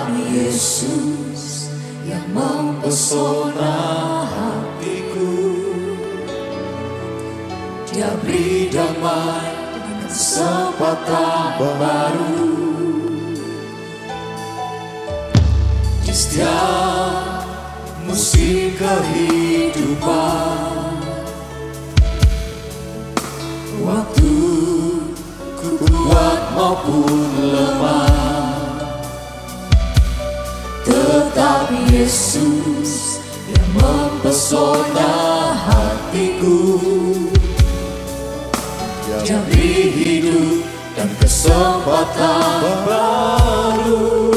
Tetapi Yesus yang mempesona hatiku. Dia beri damai dengan kesempatan baru. Di setiap musim kehidupan, waktu ku kuat maupun lemah, tetapi Yesus yang mempesona hatiku. Dia beri hidup dan kesempatan baru.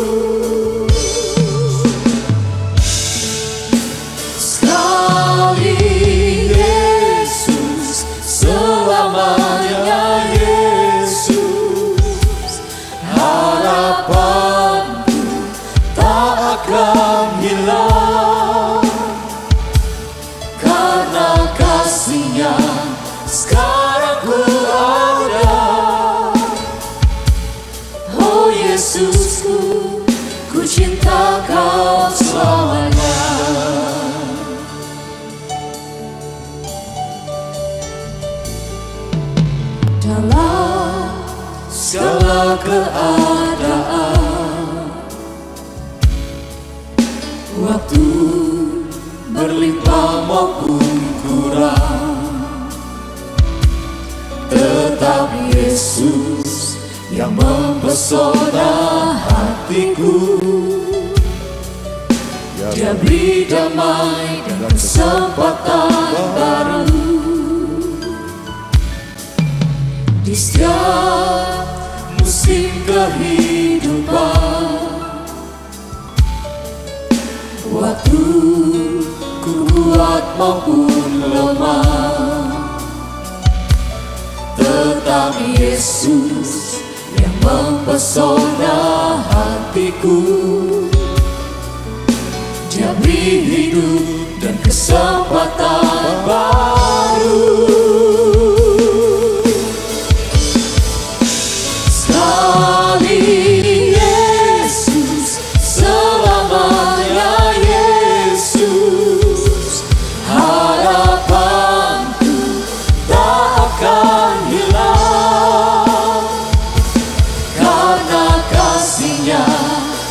Sekali Yesus, selamanya Yesus. Harapanku tak akan hilang, karena kasih-Nya sekarang ku ada. Oh Yesusku, ku cinta Kau selamanya. Dalam segala keadaan, waktu berlimpah maupun kurang, tetapi Yesus yang mempesona hatiku. Dia beri damai dan kesempatan baru. Di setiap musim kehidupan, waktu ku kuat maupun lemah, tetapi Yesus yang mempesona hatiku. Dia beri hidup dan kesempatan baru. Sekali Yesus, selamanya Yesus. Harapanku tak akan hilang, karena kasih-Nya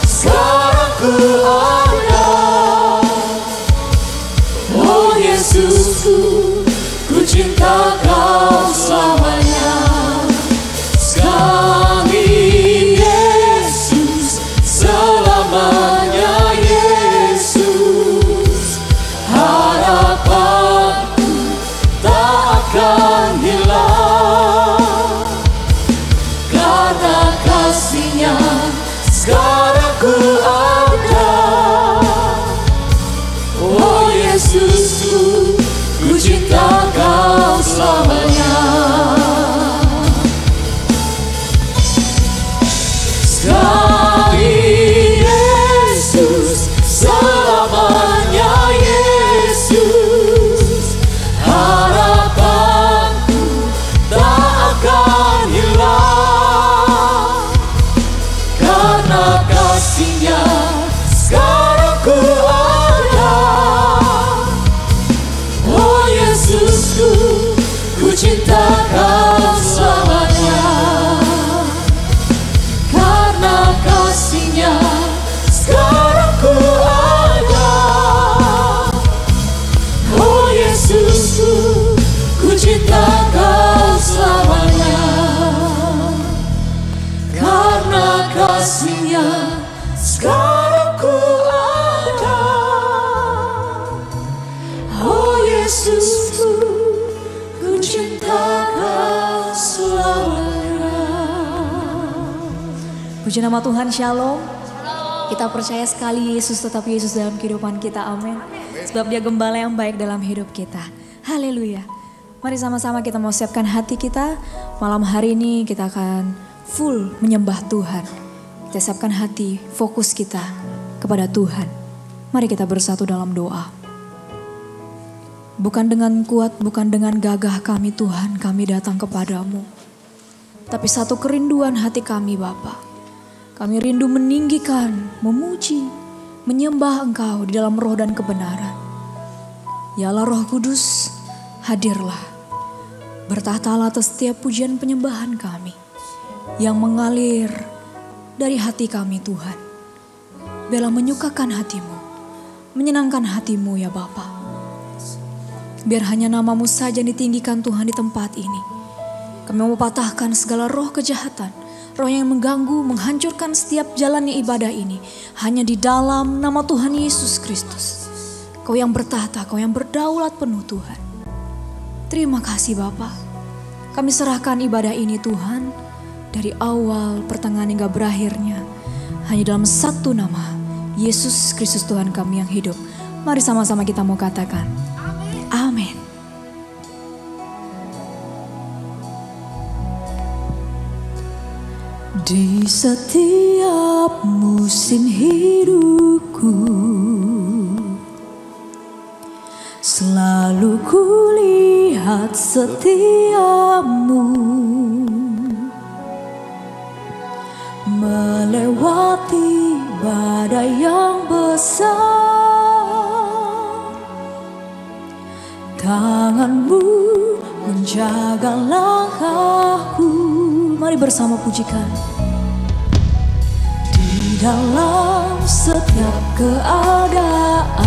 sekarang ku ada. Oh Yesusku, ku cinta Kau selamanya. Sekali Yesus, selamanya Yesus. Harapanku tak akan hilang, karena kasih-Nya sekarang ku ada. Oh Yesusku, ku cinta Kau selamanya. Sekali Yesus, selamanya Yesus. Harapanku tak akan hilang, karena kasih-Nya sekarang ku ada. Oh Yesusku, ku cinta Kau selamanya, karena kasih-Nya sekarang ku ada. Oh Yesusku, ku cinta Kau selamanya, karena kasih-Nya sekarang ku ada. Oh Yesusku, ku cinta Kau selamanya. Puji nama Tuhan, Shalom. Kita percaya sekali Yesus tetap Yesus dalam kehidupan kita, amin. Sebab Dia gembala yang baik dalam hidup kita. Haleluya. Mari sama-sama kita mau siapkan hati kita. Malam hari ini kita akan full menyembah Tuhan. Kita siapkan hati, fokus kita kepada Tuhan. Mari kita bersatu dalam doa. Bukan dengan kuat, bukan dengan gagah kami Tuhan, kami datang kepadamu. Tapi satu kerinduan hati kami Bapa. Kami rindu meninggikan, memuji, menyembah Engkau di dalam roh dan kebenaran. Ya Allah Roh Kudus, hadirlah. Bertahtalah atas setiap pujian penyembahan kami yang mengalir dari hati kami Tuhan. Biarlah menyukakan hati-Mu, menyenangkan hati-Mu ya Bapa. Biar hanya nama-Mu saja yang ditinggikan Tuhan di tempat ini. Kami mau patahkan segala roh kejahatan, roh yang mengganggu, menghancurkan setiap jalannya ibadah ini. Hanya di dalam nama Tuhan Yesus Kristus. Kau yang bertahta, Kau yang berdaulat penuh Tuhan. Terima kasih Bapa. Kami serahkan ibadah ini Tuhan. Dari awal, pertengahan hingga berakhirnya. Hanya dalam satu nama, Yesus Kristus Tuhan kami yang hidup. Mari sama-sama kita mau katakan. Amin. Di setiap musim hidupku, selalu kulihat setiamu, melewati badai yang besar. Tangan-Mu menjaga langkahku. Mari bersama pujikan. Di dalam setiap keadaan,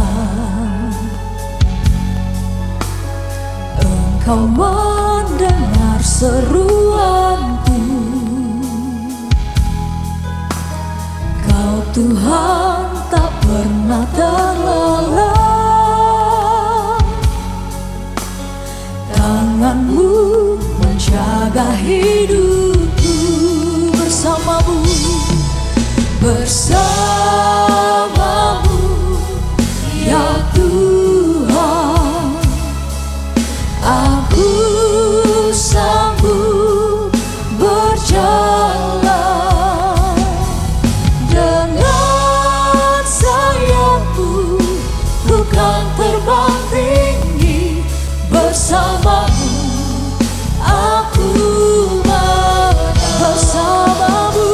Engkau mendengar seruanku. Kau Tuhan tak pernah terlelah. Tangan-Mu menjaga hidupku. Bersama-Mu, bersama-Mu ya Tuhan, aku sanggup berjalan. Dengan sayap-Mu bukan terbang tinggi. Bersama-Mu aku bersama-Mu,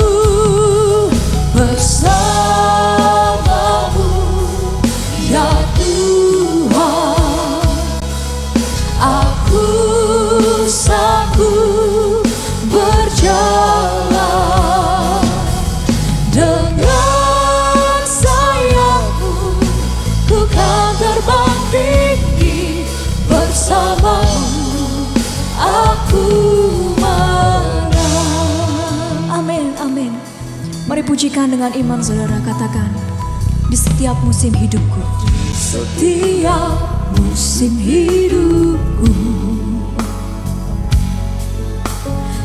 bersama-Mu ya Tuhan, aku sanggup berjalan. Dengan sayap-Mu ku kan terbang tinggi. Bersama-Mu aku menang. Amin, amin. Mari pujikan dengan iman saudara, katakan. Di setiap musim hidupku, di setiap musim hidupku,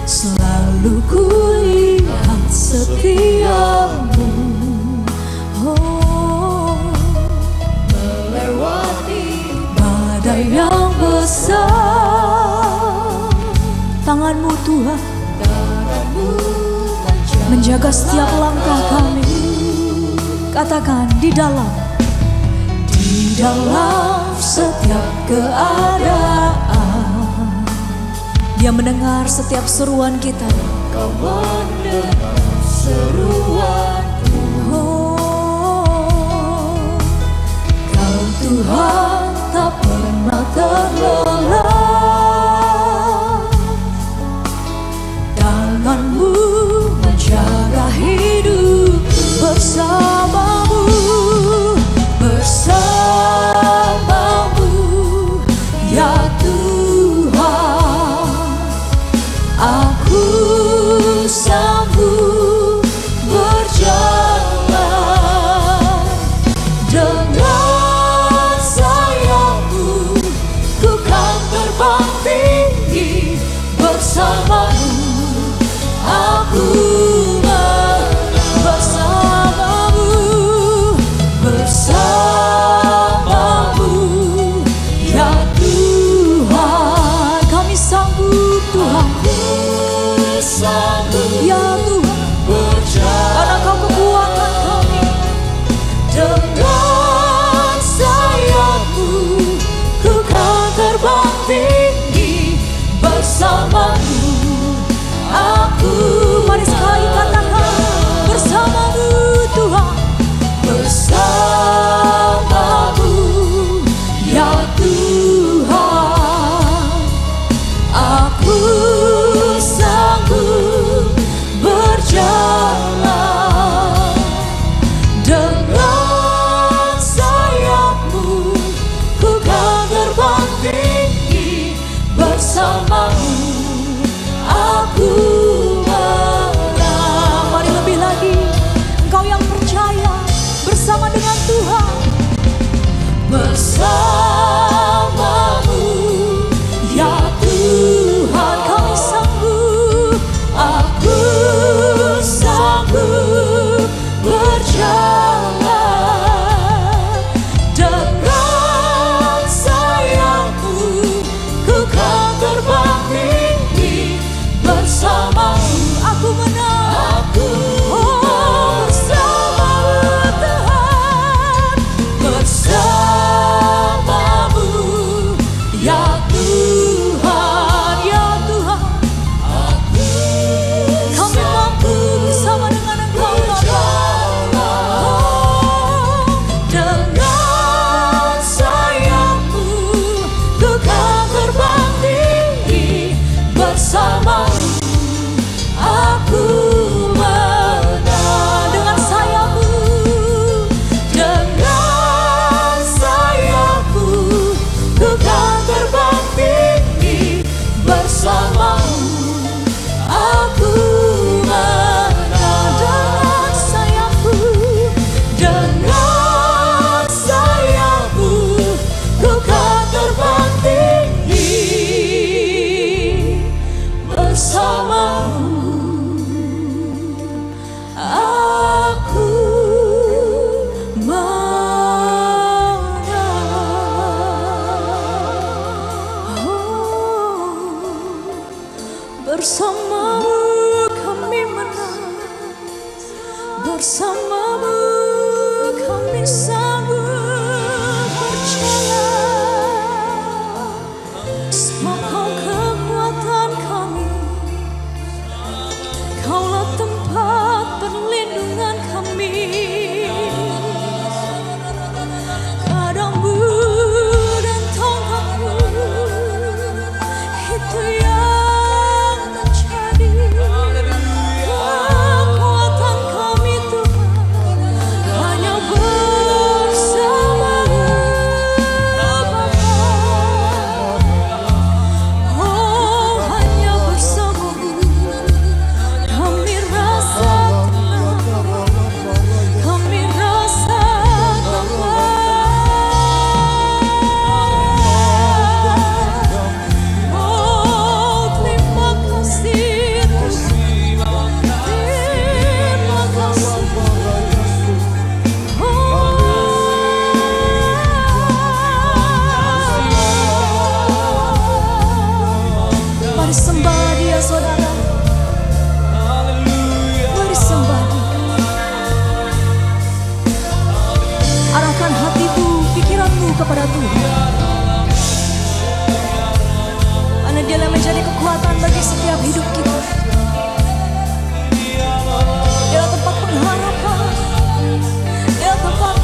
selalu kulihat setiamu. Oh, melewati badai yang besar. Tangan-Mu Tuhan, Tangan-Mu menjaga setiap langkah kami. Katakan, di dalam setiap keadaan, Dia mendengar setiap seruan kita. Kau mendengar seruanku. Oh, Kau Tuhan tak pernah terlelah. Tangan-Mu menjaga hidup. Bersama-Mu, bersama-Mu ya Tuhan, aku sanggup Bersamamu kami sanggup berjalan, sebab Kau kekuatan kami, Kaulah tempat perlindungan kami. Pedangmu dan tongkatmu itu yang menjadi kekuatan kami Tuhan. Hanya bersama-Mu Bapa, oh hanya bersama-Mu kami rasa tenang, kami rasa damai. Oh terima kasih Tuhan, terima kasih. Mari sembah Dia saudara, mari sembah Dia. Arahkan hatimu, pikiranmu kepada Tuhan, karena Dia yang menjadi kekuatan bagi setiap hidup kita. Dia tempat pengharapan, Dia tempat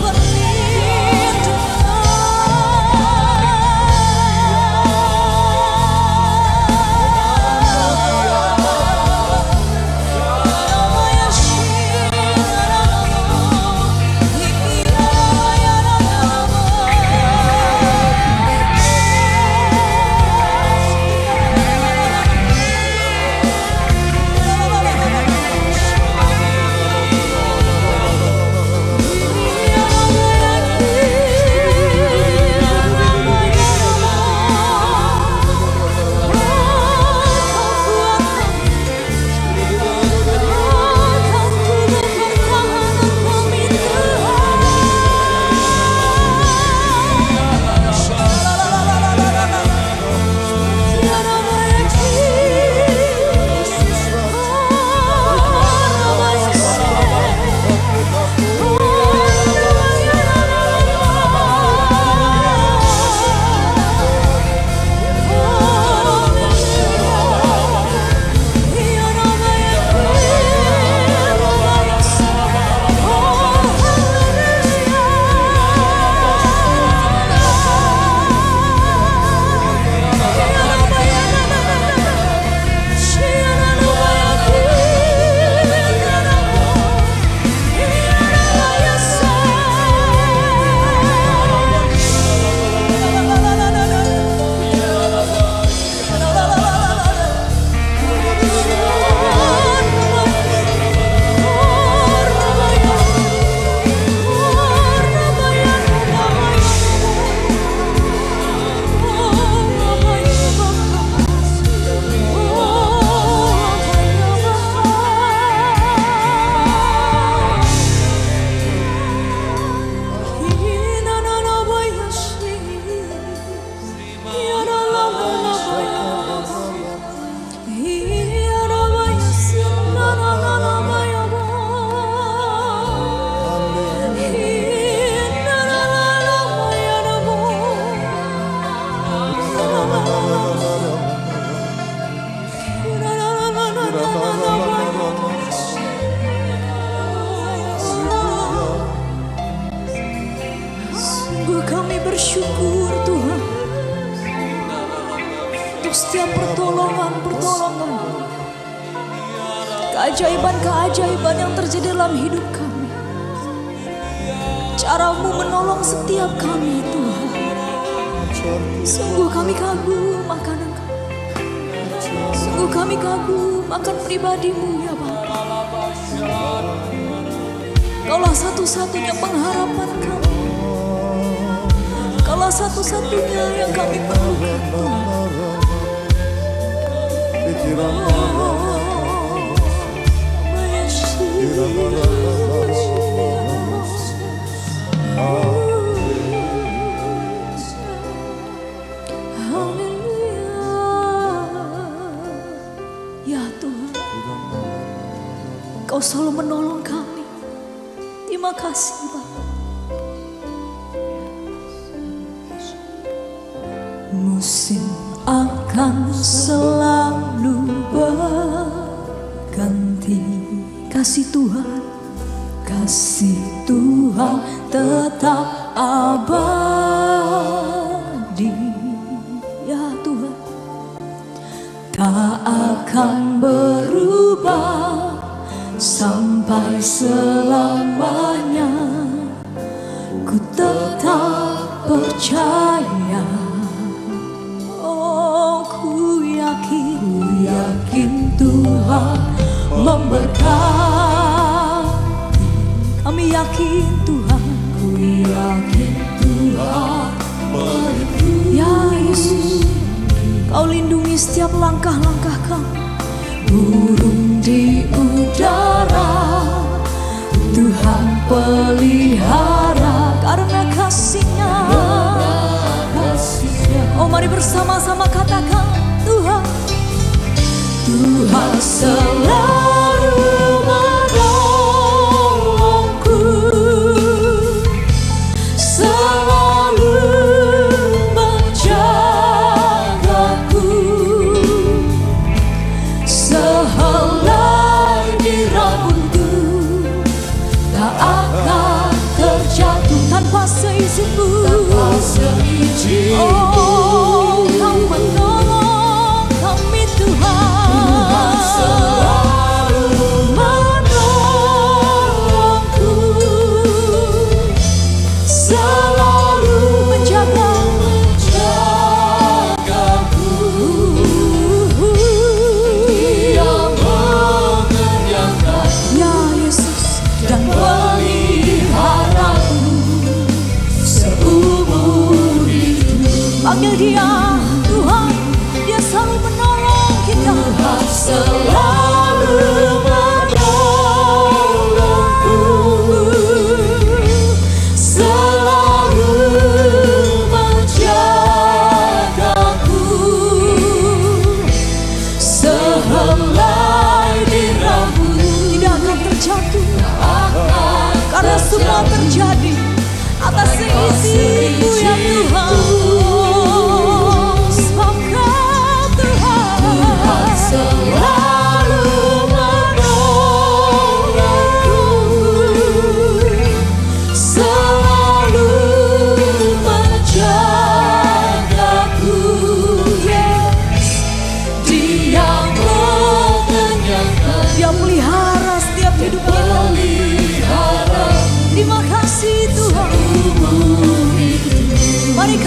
bersyukur Tuhan untuk setiap pertolongan, keajaiban yang terjadi dalam hidup kami. Cara-Mu menolong setiap kami Tuhan. Sungguh kami kagum akan Engkau. Sungguh kami kagum akan pribadi-Mu ya Bapa. Kaulah satu-satunya pengharapan kami. Kaulah satu-satunya yang kami perlukan Tuhan. Ya Tuhan, Kau selalu menolong kami. Terima kasih Bapa. Musim akan selalu berganti. Kasih Tuhan tetap abadi. Ya Tuhan, tak akan berubah sampai selamanya. Ku tetap percaya. Oh, ku yakin Tuhan memberkati. Kami yakin Tuhan, ku yakin Tuhan melindungi. Ya Yesus, Kau lindungi setiap langkah-langkah kami. Burung di udara Tuhan pelihara karena kasih-Nya. Oh, mari bersama-sama katakan, Tuhan selalu menolongku, selalu menjagaku, sehelai di rambutku tak akan terjatuh tanpa seizinku. Oh, Kau menolong kami Tuhan, selalu menolongku, selalu menjagaku. Dia mengenyangkan, ya Yesus, dan peliharaku seumur hidup. Panggil Dia, Tuhan, Dia selalu menolong kita. Tuhan selalu menolongku, selalu menjagaku, sehelai di rambut tidak akan terjatuh, karena semua terjadi atas seizin-Mu ya Tuhan. Sebab Kau Tuhan selalu menolongku, selalu menjagaku. Yes, Dia mengenyangkan, Dia pelihara setiap hidup kita. Terima kasih Tuhan. Mari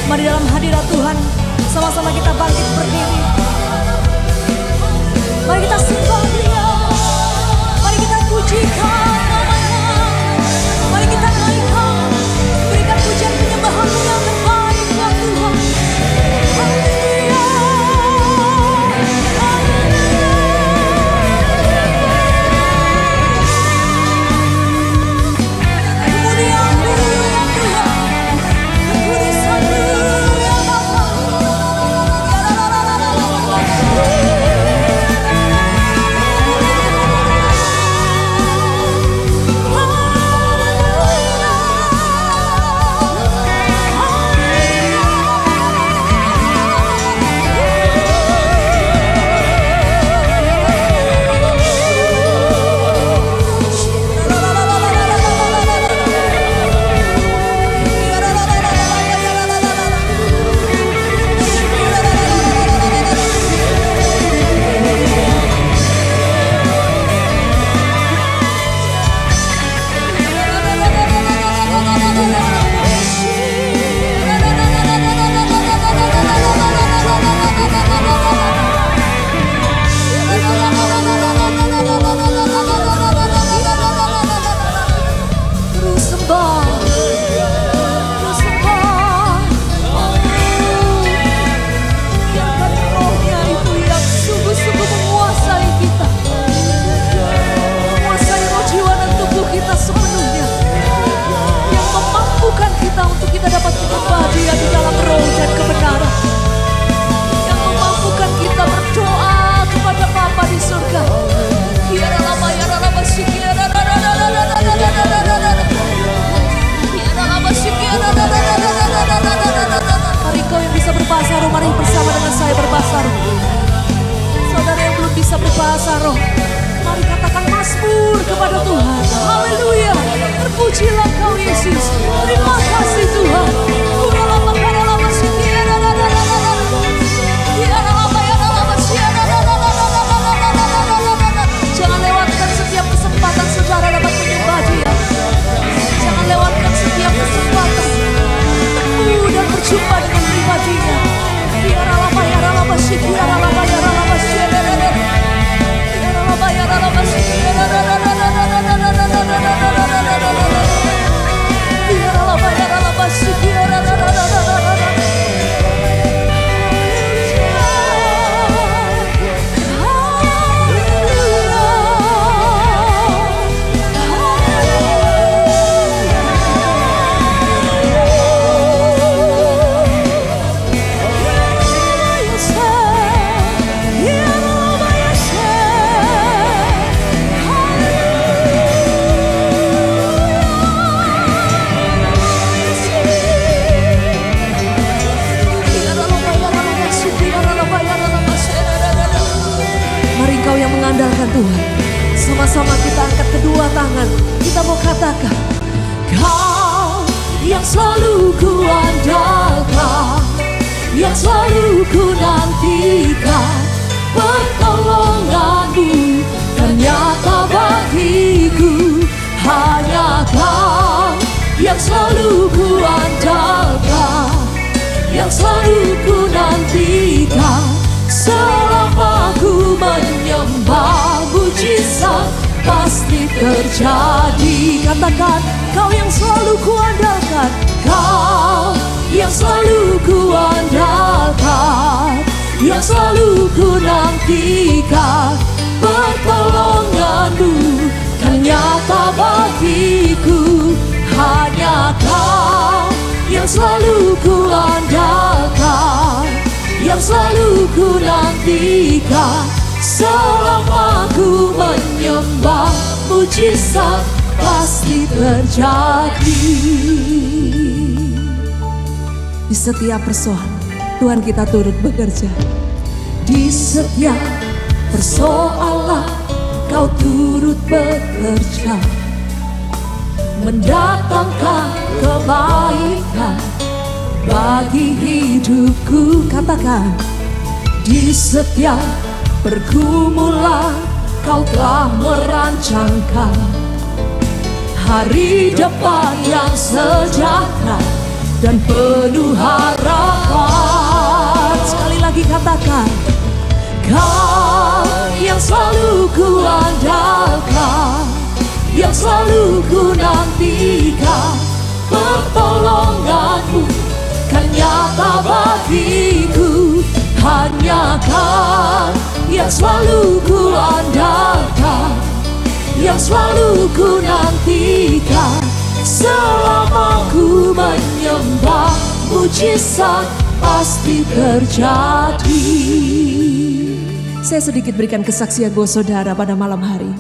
Mari dalam hadirat Tuhan sama-sama kita bangkit berdiri. Mari kita sembah Dia. Mari kita pujikan namanya. Mari kita naikkan, berikan pujian penyembahan yang terbaik buat Tuhan. Haleluya. Tuhan. Sama-sama kita angkat kedua tangan. Kita mau katakan, Kau yang selalu ku andalkan, yang selalu ku nantikan, pertolongan-Mu ternyata bagiku. Hanya Kau yang selalu ku andalkan, yang selalu ku nantikan. Selama ku menyembah, mujizat pasti terjadi. Katakan, Kau yang selalu ku andalkan, Kau yang selalu ku andalkan, yang selalu ku nantikan, pertolongan-Mu ternyata bagiku. Hanya Kau yang selalu ku andalkan, yang selalu ku nantikan. Selama ku menyembah, mujizat pasti terjadi. Di setiap persoalan Tuhan kita turut bekerja. Di setiap persoalan Kau turut bekerja, mendatangkan kebaikan bagi hidupku. Katakan, di setiap pergumulan Kau telah merancangkan hari depan yang sejahtera dan penuh harapan. Sekali lagi katakan, Kau yang selalu ku andalkan, yang selalu ku nantikan. Pertolongan-Mu kan nyata bagiku. Hanya Kau yang selalu ku andalkan, yang selalu ku nantikan. Selama ku menyembah, mujizat pasti terjadi. Saya sedikit berikan kesaksian buat saudara pada malam hari.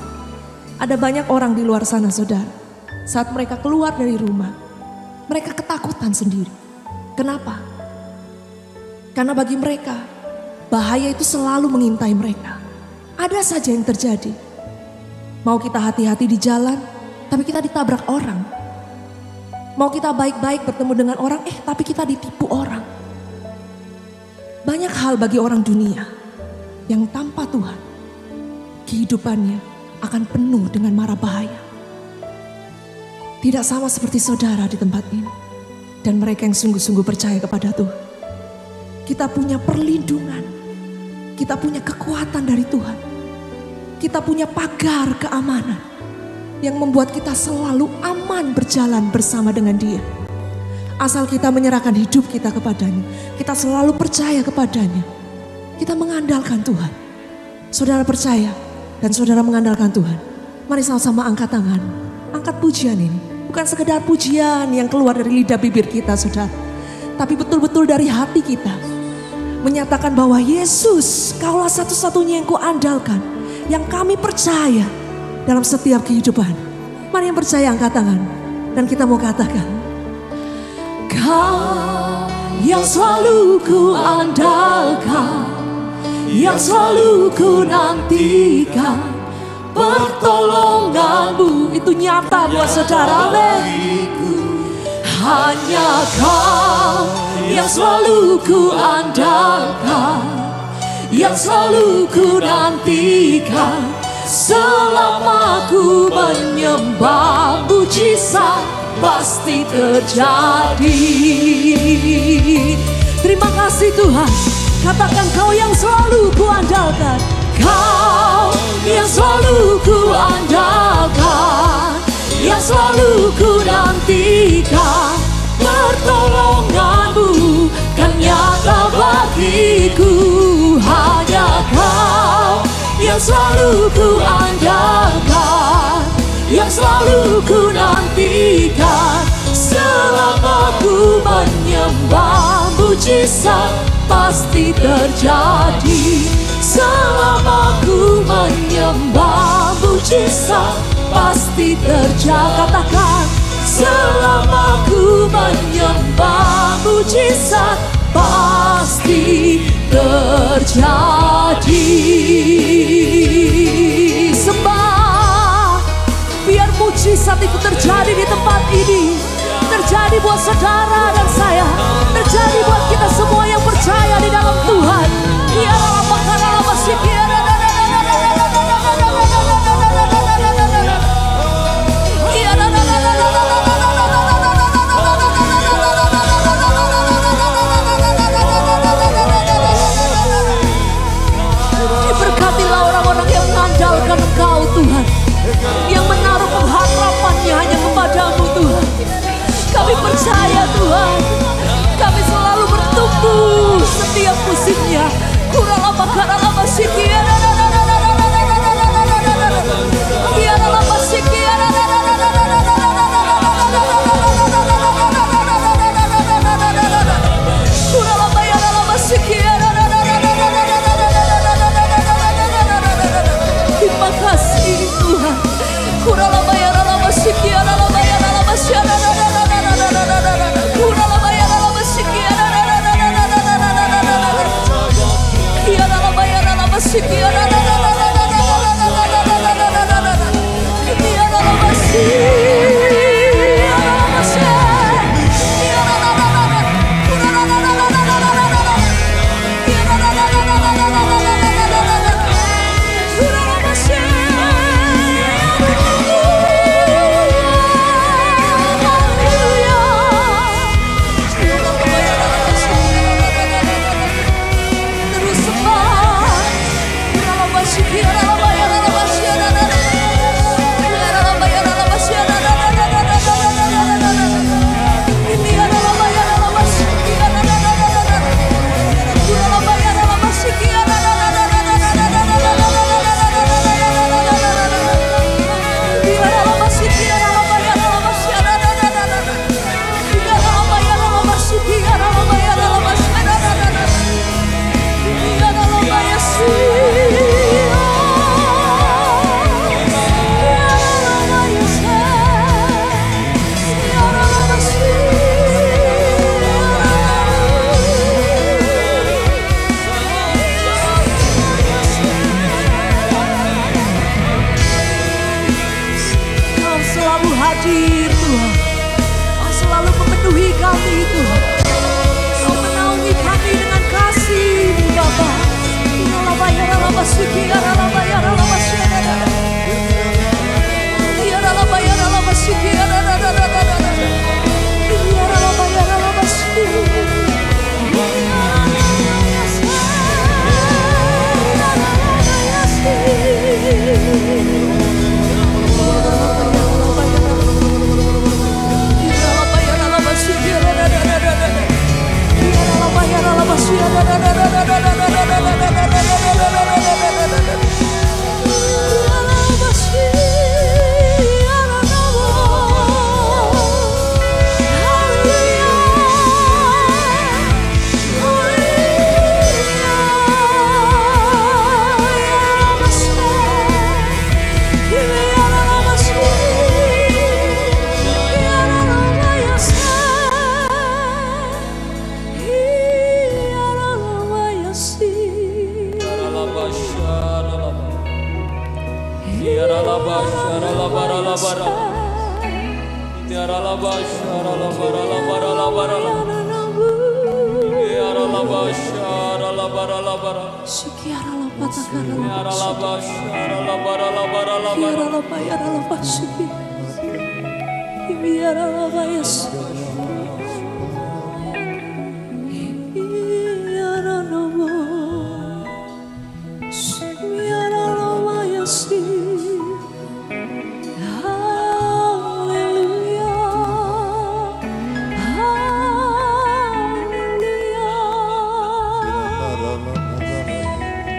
Ada banyak orang di luar sana, saudara. Saat mereka keluar dari rumah, mereka ketakutan sendiri. Kenapa? Karena bagi mereka, bahaya itu selalu mengintai mereka. Ada saja yang terjadi. Mau kita hati-hati di jalan, tapi kita ditabrak orang. Mau kita baik-baik bertemu dengan orang, tapi kita ditipu orang. Banyak hal bagi orang dunia yang tanpa Tuhan, kehidupannya akan penuh dengan mara bahaya. Tidak sama seperti saudara di tempat ini dan mereka yang sungguh-sungguh percaya kepada Tuhan. Kita punya perlindungan, kita punya kekuatan dari Tuhan. Kita punya pagar keamanan yang membuat kita selalu aman berjalan bersama dengan Dia. Asal kita menyerahkan hidup kita kepadanya, kita selalu percaya kepadanya, kita mengandalkan Tuhan. Saudara percaya dan saudara mengandalkan Tuhan. Mari sama-sama angkat tangan, angkat pujian ini. Bukan sekedar pujian yang keluar dari lidah bibir kita, saudara, tapi betul-betul dari hati kita. Menyatakan bahwa Yesus, Kaulah satu-satunya yang kuandalkan, yang kami percaya dalam setiap kehidupan. Mari yang percaya angkat tangan dan kita mau katakan, Kau yang selalu ku andalkan, yang selalu ku nantikan. Pertolongan-Mu itu nyata buat saudara. Hanya Kau yang selalu ku andalkan, yang selalu ku nantikan. Selama ku menyembah, mujizat pasti terjadi. Terima kasih Tuhan. Katakan, Kau yang selalu ku andalkan, Kau yang selalu ku andalkan, yang selalu ku nantikan. Pertolongan-Mu kan nyata bagiku. Hanya Kau yang selalu ku andalkan, yang selalu ku nantikan. Selama ku menyembah, mujizat pasti terjadi. Selama ku menyembah, mujizat pasti terjadi. Katakan, selama ku menyembah, mujizat pasti terjadi. Sembah, biar mujizat itu terjadi di tempat ini. Terjadi buat saudara dan saya, terjadi buat kita semua yang percaya di dalam Tuhan. Diberkatilah orang-orang yang mengandalkan Engkau Tuhan, yang menaruh pengharapannya hanya kepada-Mu Tuhan. Kami percaya Tuhan, kami selalu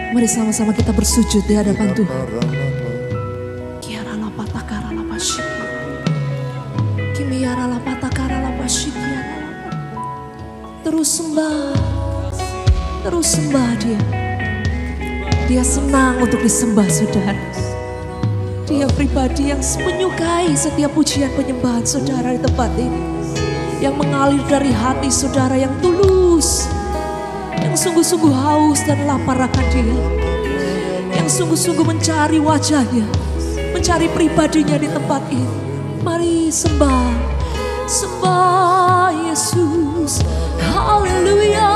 Mari sama-sama kita bersujud di hadapan Tuhan. Kiara la patakara la pasyiki. Kimiara la patakara la pasyiki. Terus sembah Dia. Dia senang untuk disembah, saudara. Dia pribadi yang menyukai setiap pujian penyembahan saudara di tempat ini. Yang mengalir dari hati saudara yang tulus. Yang sungguh-sungguh haus dan lapar akan Dia. Yang sungguh-sungguh mencari wajahnya, mencari pribadinya di tempat ini. Mari sembah Yesus. Haleluya,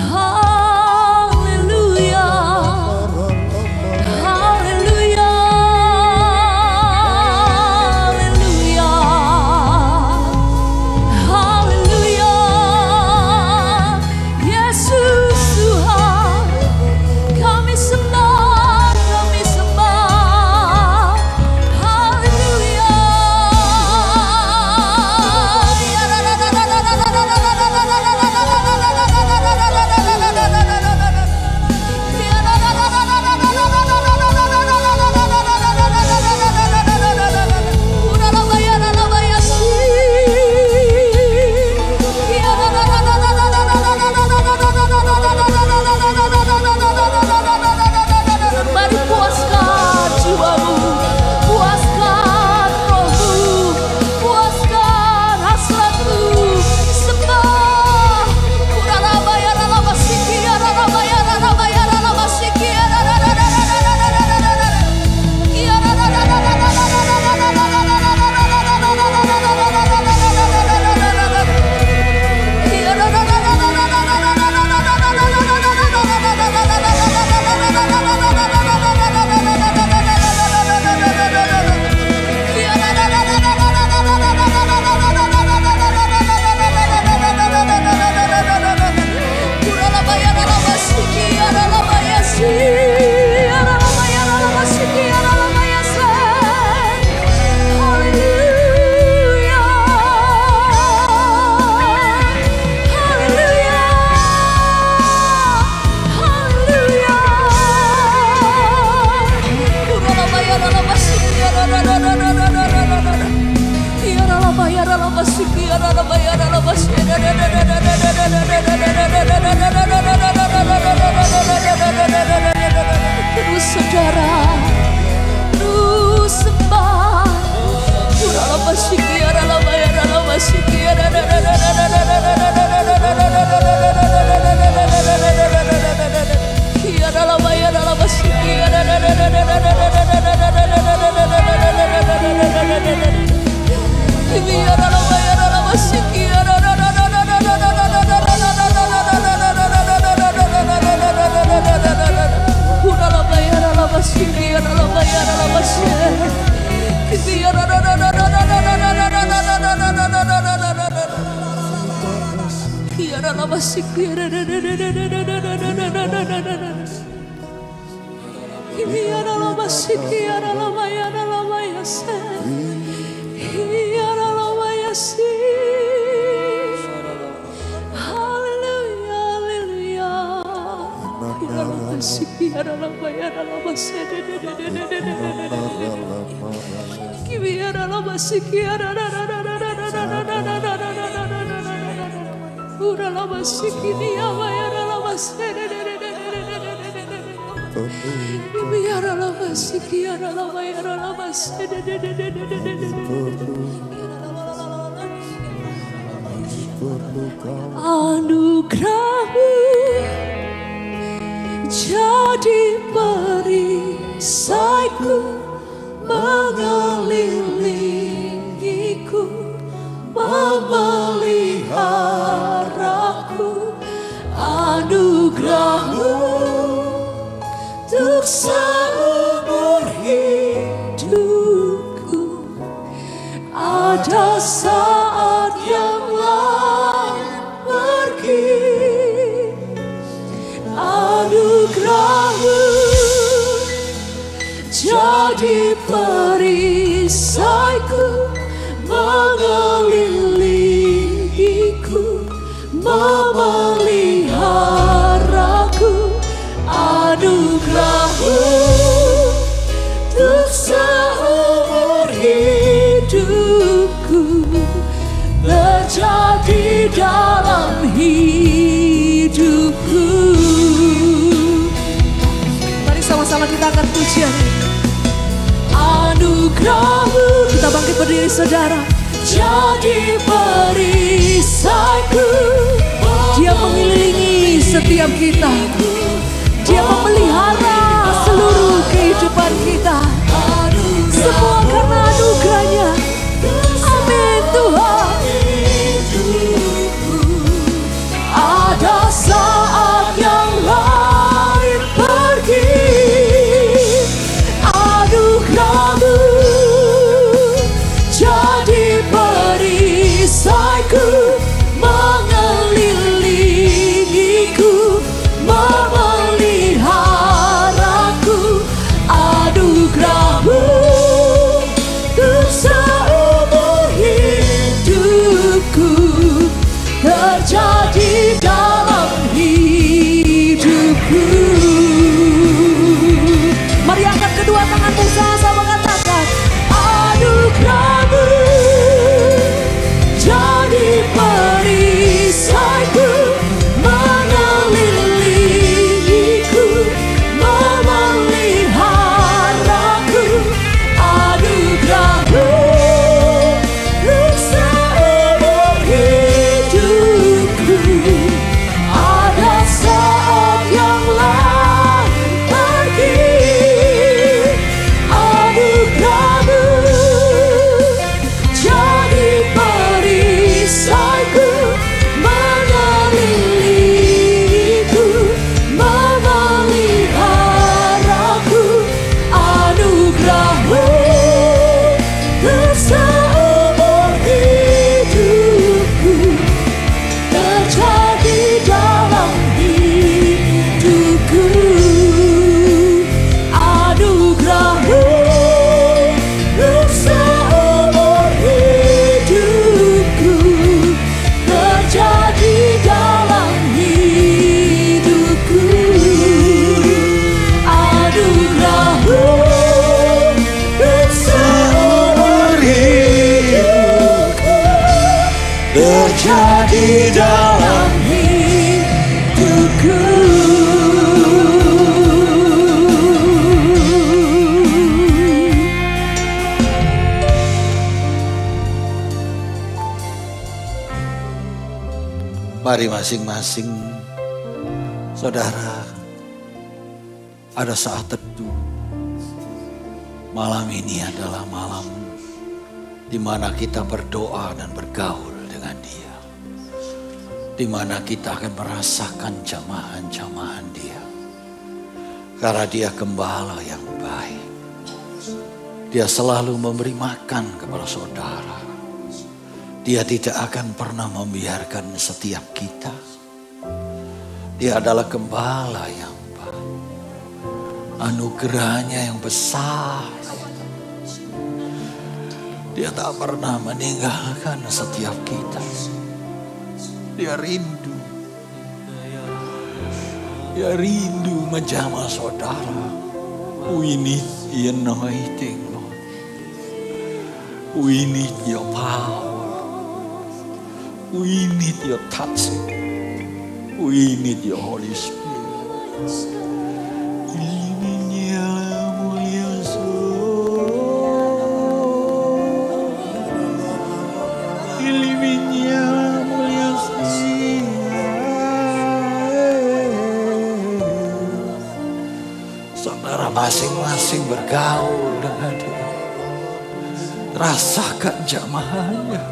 haleluya, haleluya, haleluya, haleluya. Yesus Tuhan, kami sembah, haleluya. Mari puaskan jiwamu, puaskan rohmu, puaskan hasratmu, sembah. Uralabaya ralabasiki, aralabaya ralabaya ralabasiki, terus saudara, terus sembah. Hallelujah. Anugerah-Mu jadi perisaiku, mengelilingiku, memeliharaku. Anugerah-Mu untuk seumur hidupku. Ada saat yang lain pergi, anugerah-Mu jadi perisaiku, mengelilingiku, memeliharaku. Anugerah-Mu untuk seumur hidupku terjadi dalam hidupku. Mari sama-sama kita angkat pujian. Anugerah-Mu, kita bangkit berdiri saudara. Jadi perisaiku, Dia mengelilingi setiap kita. Dia memelihara seluruh kehidupan kita. Semua karena anugerah-Nya. Amin Tuhan. Ada saat yang lain pergi, anugerah-Mu jadi perisaiku, mengelilingiku, memeliharaku. Anugerah-Mu untuk seumur hidupku terjadi dalam hidupku. Mari angkat kedua tanganmu sama-sama katakan, anugerah-Mu jadi perisaiku, mengelilingiku, memeliharaku. Anugerah-Mu untuk seumur hidupku. Ada saat yang lain pergi, anugerah-Mu jadi perisaiku, mengelilingiku, memeliharaku. Anugerah-Mu untuk seumur hidupku terjadi dalam hidupku. Anugerah-Mu untuk seumur hidupku terjadi dalam hidupku. Anugerah-Mu untuk seumur hidupku terjadi dalam hidupku. Mari masing-masing saudara, ada saat teduh. Malam ini adalah malam di mana kita berdoa dan bergaul dengan Dia. Di mana kita akan merasakan jamahan-jamahan Dia. Karena Dia gembala yang baik. Dia selalu memberi makan kepada saudara. Dia tidak akan pernah membiarkan setiap kita. Dia adalah gembala yang baik. Anugerahnya yang besar. Dia tak pernah meninggalkan setiap kita. Dia rindu Dia rindu menjamah saudara. We need your anointing, Lord. We need your power. We need your touching. We need your Holy Spirit. Saudara masing-masing bergaul dengan Dia. Rasakan jamahannya.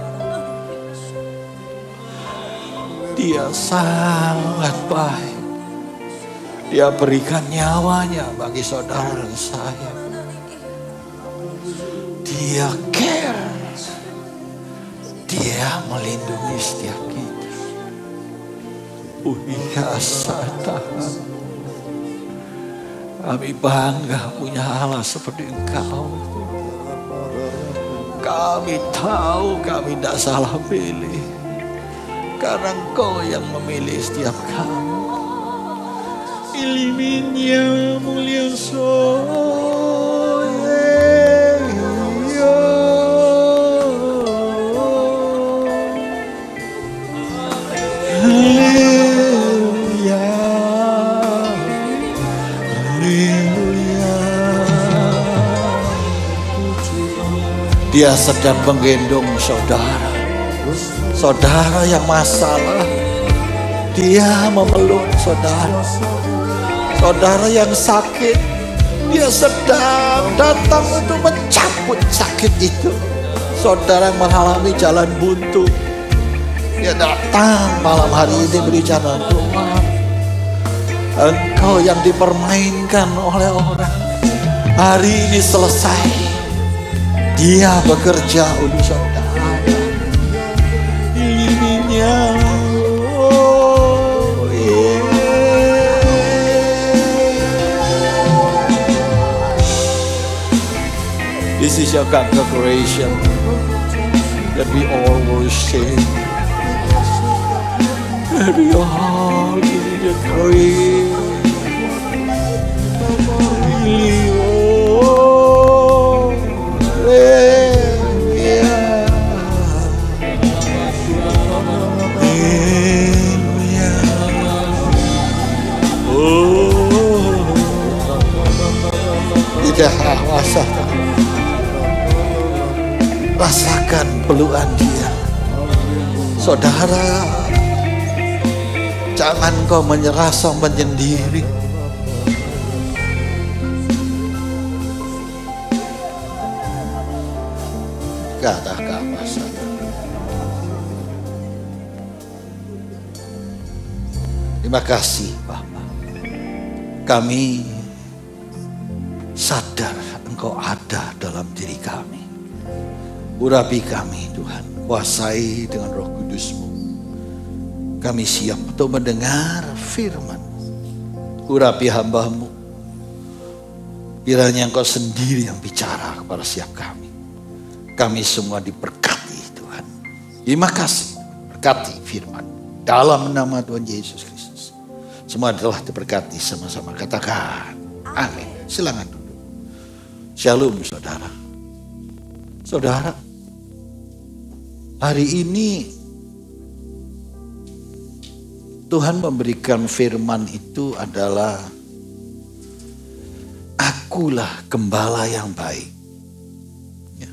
Dia sangat baik. Dia berikan nyawanya bagi saudara dan saya. Dia care. Dia melindungi setiap kita. Tuhan, kami bangga punya Allah seperti Engkau. Kami tahu kami tidak salah pilih. Karena Engkau yang memilih setiap kami. Iliminnya mulia Dia sedang menggendong saudara. Saudara yang masalah, Dia memeluk saudara. Saudara yang sakit, Dia sedang datang untuk mencabut sakit itu. Saudara yang mengalami jalan buntu, Dia datang malam hari ini beri jalan keluar. Engkau yang dipermainkan oleh orang, hari ini selesai. Dia bekerja untuk saudara. Ininya, oh yeah. This is your congregation that we all worship. That we all give you praise. Rasakan pelukan Dia. Saudara, jangan kau menyerah menyendiri. Kata-kata saja. Terima kasih Bapa. Kami sadar Engkau ada dalam diri kami. Urapi kami Tuhan, kuasai dengan Roh Kudus-Mu. Kami siap untuk mendengar firman. Urapi hamba-Mu. Kiranya Engkau sendiri yang bicara kepada setiap kami. Kami semua diberkati Tuhan. Terima kasih, berkati firman. Dalam nama Tuhan Yesus Kristus. Semua telah diberkati sama-sama. Katakan, amin. Silakan duduk. Shalom saudara. Saudara, hari ini Tuhan memberikan firman itu adalah akulah gembala yang baik. Ya.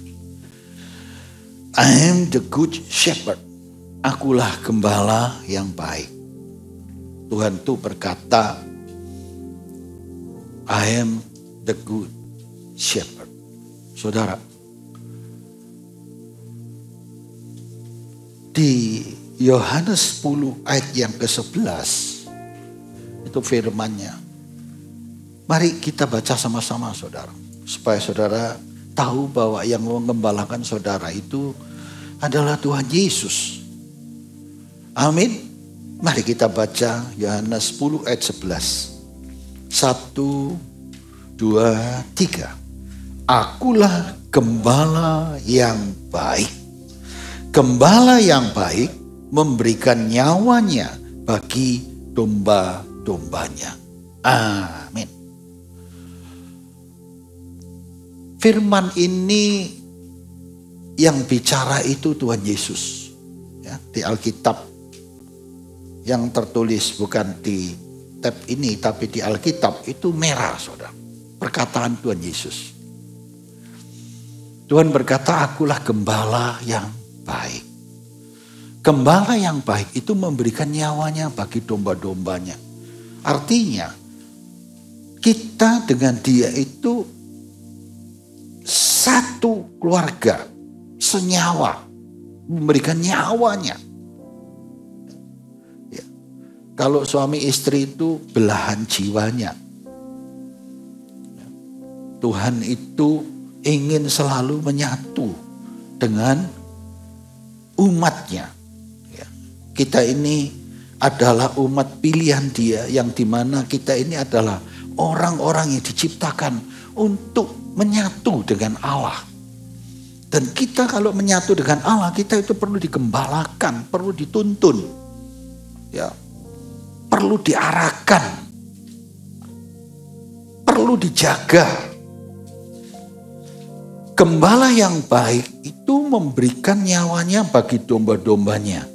I am the good shepherd. Akulah gembala yang baik. Tuhan itu berkata, I am the good shepherd. Saudara, di Yohanes 10 ayat yang ke-11 itu firman-Nya. Mari kita baca sama-sama saudara, supaya saudara tahu bahwa yang mengembalakan saudara itu adalah Tuhan Yesus. Amin. Mari kita baca Yohanes 10 ayat 11. 1, 2, 3. Akulah gembala yang baik. Gembala yang baik memberikan nyawanya bagi dombanya. Amin. Firman ini yang bicara itu Tuhan Yesus. Ya, di Alkitab yang tertulis bukan di tab ini tapi di Alkitab itu merah, saudara. Perkataan Tuhan Yesus. Tuhan berkata, akulah gembala yang baik. Gembala yang baik itu memberikan nyawanya bagi domba-dombanya. Artinya kita dengan dia itu satu keluarga, senyawa, memberikan nyawanya. Ya. Kalau suami istri itu belahan jiwanya. Ya. Tuhan itu ingin selalu menyatu dengan umatnya. Ya. Kita ini adalah umat pilihan dia, yang dimana kita ini adalah orang-orang yang diciptakan untuk menyatu dengan Allah. Dan kita kalau menyatu dengan Allah, kita itu perlu digembalakan, perlu dituntun, ya, perlu diarahkan, perlu dijaga. Gembala yang baik itu memberikan nyawanya bagi domba-dombanya.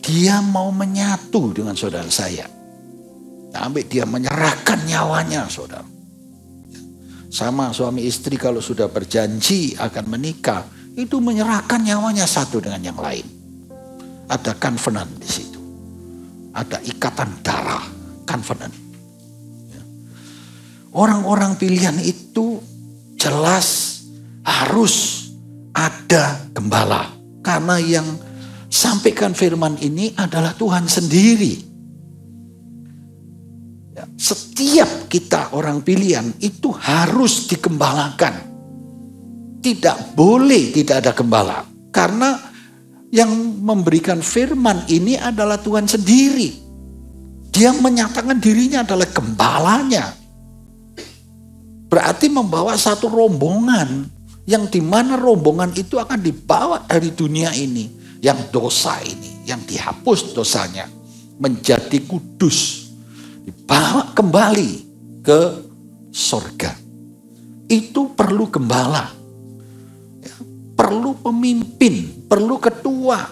Dia mau menyatu dengan saudara saya. Sampai dia menyerahkan nyawanya, saudara. Sama suami istri kalau sudah berjanji akan menikah, itu menyerahkan nyawanya satu dengan yang lain. Ada covenant di situ. Ada ikatan darah, covenant. Orang-orang pilihan itu jelas harus ada gembala. Karena yang sampaikan firman ini adalah Tuhan sendiri. Setiap kita orang pilihan itu harus digembalakan. Tidak boleh tidak ada gembala. Karena yang memberikan firman ini adalah Tuhan sendiri. Dia menyatakan dirinya adalah gembalanya. Berarti membawa satu rombongan. Yang dimana rombongan itu akan dibawa dari dunia ini. Yang dosa ini. Yang dihapus dosanya. Menjadi kudus. Dibawa kembali ke sorga. Itu perlu gembala. Ya, perlu pemimpin, perlu ketua.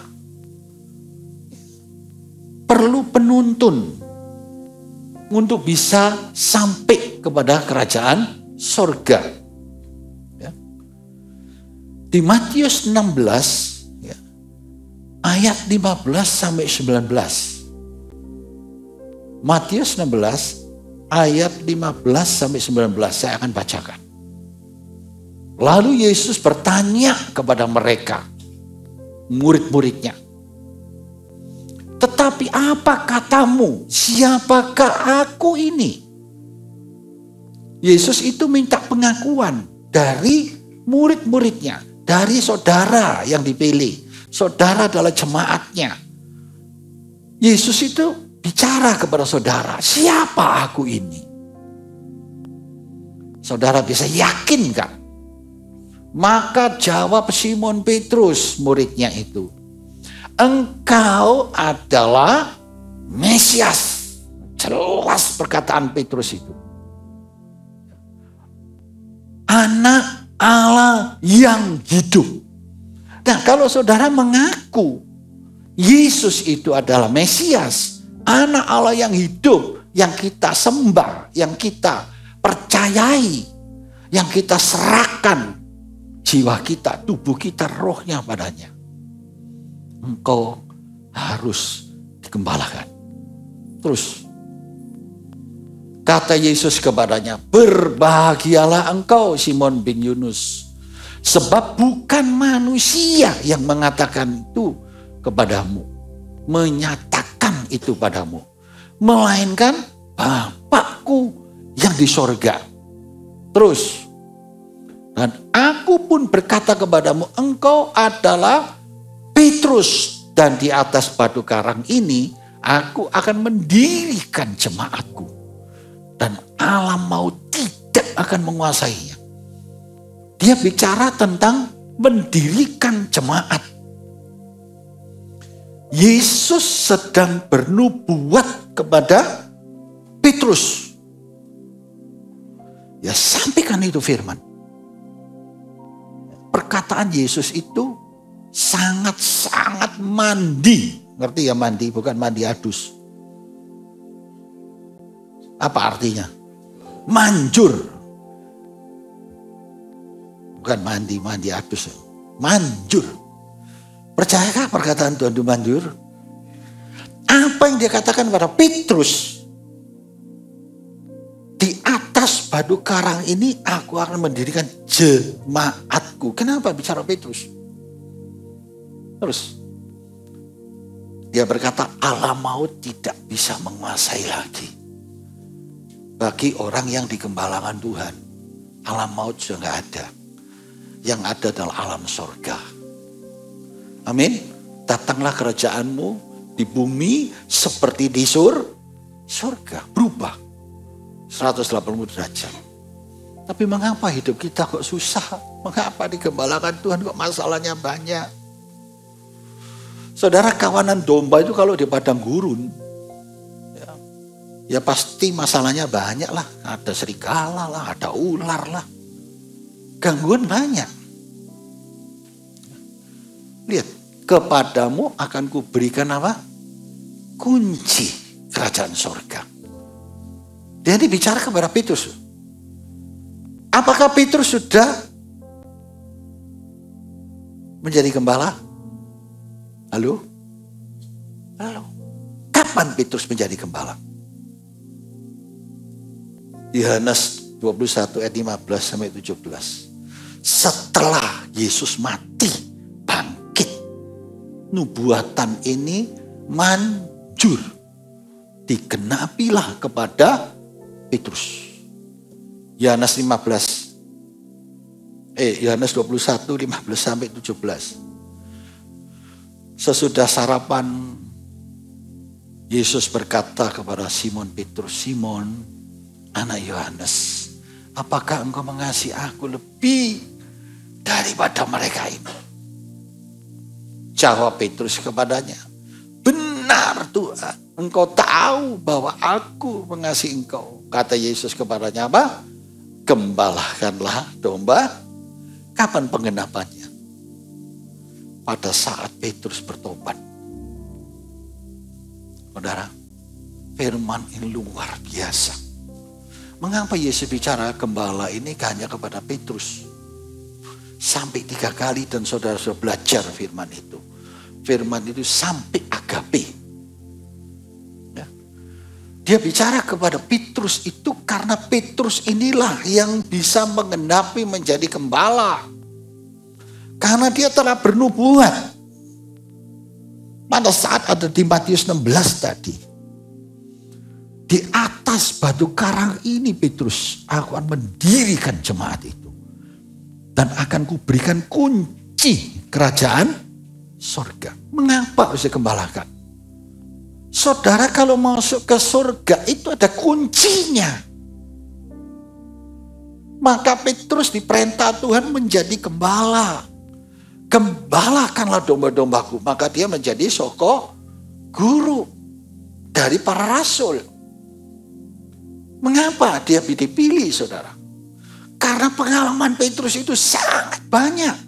Perlu penuntun. Untuk bisa sampai kepada kerajaan sorga. Ya. Di Matius 16, ya, ayat 15 sampai 19. Matius 16 ayat 15 sampai 19 saya akan bacakan. Lalu Yesus bertanya kepada mereka, murid-muridnya, tetapi apa katamu? Siapakah aku ini? Yesus itu minta pengakuan dari murid-muridnya, dari saudara yang dipilih. Saudara adalah jemaatnya. Yesus itu bicara kepada saudara, siapa aku ini? Saudara bisa yakin kan? Maka jawab Simon Petrus, muridnya itu, engkau adalah Mesias. Jelas perkataan Petrus itu. Anak Allah yang hidup. Nah, kalau saudara mengaku Yesus itu adalah Mesias, Anak Allah yang hidup, yang kita sembah, yang kita percayai, yang kita serahkan jiwa kita, tubuh kita, rohnya padanya. Engkau harus digembalakan. Terus kata Yesus kepadanya, berbahagialah engkau Simon bin Yunus, sebab bukan manusia yang mengatakan itu kepadamu, menyatakan itu padamu, melainkan Bapakku yang di sorga. Terus, dan aku pun berkata kepadamu, engkau adalah Petrus, dan di atas batu karang ini aku akan mendirikan jemaatku, dan alam maut tidak akan menguasainya. Dia bicara tentang mendirikan jemaat. Yesus sedang bernubuat kepada Petrus, ya sampaikan itu firman. Perkataan Yesus itu sangat-sangat mandi. Ngerti ya mandi, bukan mandi adus. Apa artinya? Manjur. Bukan mandi adus. Manjur. Percayakah perkataan Tuhan itu manjur? Apa yang dia katakan pada Petrus? Di atas batu karang ini aku akan mendirikan jemaatku. Kenapa bicara Petrus? Terus dia berkata alam maut tidak bisa menguasai lagi. Bagi orang yang digembalakan Tuhan, alam maut sudah nggak ada. Yang ada adalah alam sorga. Amin. Datanglah kerajaanmu di bumi seperti di surga. Berubah 180 derajat. Tapi mengapa hidup kita kok susah? Mengapa digembalakan Tuhan kok masalahnya banyak? Saudara, kawanan domba itu kalau di padang gurun, ya pasti masalahnya banyak lah. Ada serigala lah, ada ular lah. Gangguan banyak. Lihat, kepadamu akan kuberikan apa? Kunci kerajaan sorga. Dia ini bicara kepada Petrus. Apakah Petrus sudah menjadi gembala? Halo? Kapan Petrus menjadi gembala? Yohanes 21 ayat 15 sampai 17. Setelah Yesus mati, bangkit. Nubuatan ini manjur. Digenapilah kepada Petrus. Yohanes 21 15 sampai 17. Sesudah sarapan, Yesus berkata kepada Simon Petrus, Simon, anak Yohanes, apakah engkau mengasihi aku lebih daripada mereka ini? Jawab Petrus kepadanya, benar Tuhan, engkau tahu bahwa aku mengasihi engkau. Kata Yesus kepadanya apa? Gembalakanlah domba. Kapan penggenapannya? Pada saat Petrus bertobat. Saudara, firman ini luar biasa. Mengapa Yesus bicara gembala ini hanya kepada Petrus? Sampai 3 kali dan saudara sudah belajar firman itu. Firman itu sampai agape. Ya. Dia bicara kepada Petrus itu karena Petrus inilah yang bisa menggenapi menjadi gembala. Karena dia telah bernubuat. Pada saat ada di Matius 16 tadi. Di atas batu karang ini Petrus, aku akan mendirikan jemaat itu. Dan akan kuberikan kunci kerajaan surga. Mengapa harus digembalakan? Saudara, kalau masuk ke surga itu ada kuncinya. Maka Petrus diperintah Tuhan menjadi gembala. Gembalakanlah domba-dombaku. Maka dia menjadi guru dari para rasul. Mengapa dia dipilih, saudara? Karena pengalaman Petrus itu sangat banyak.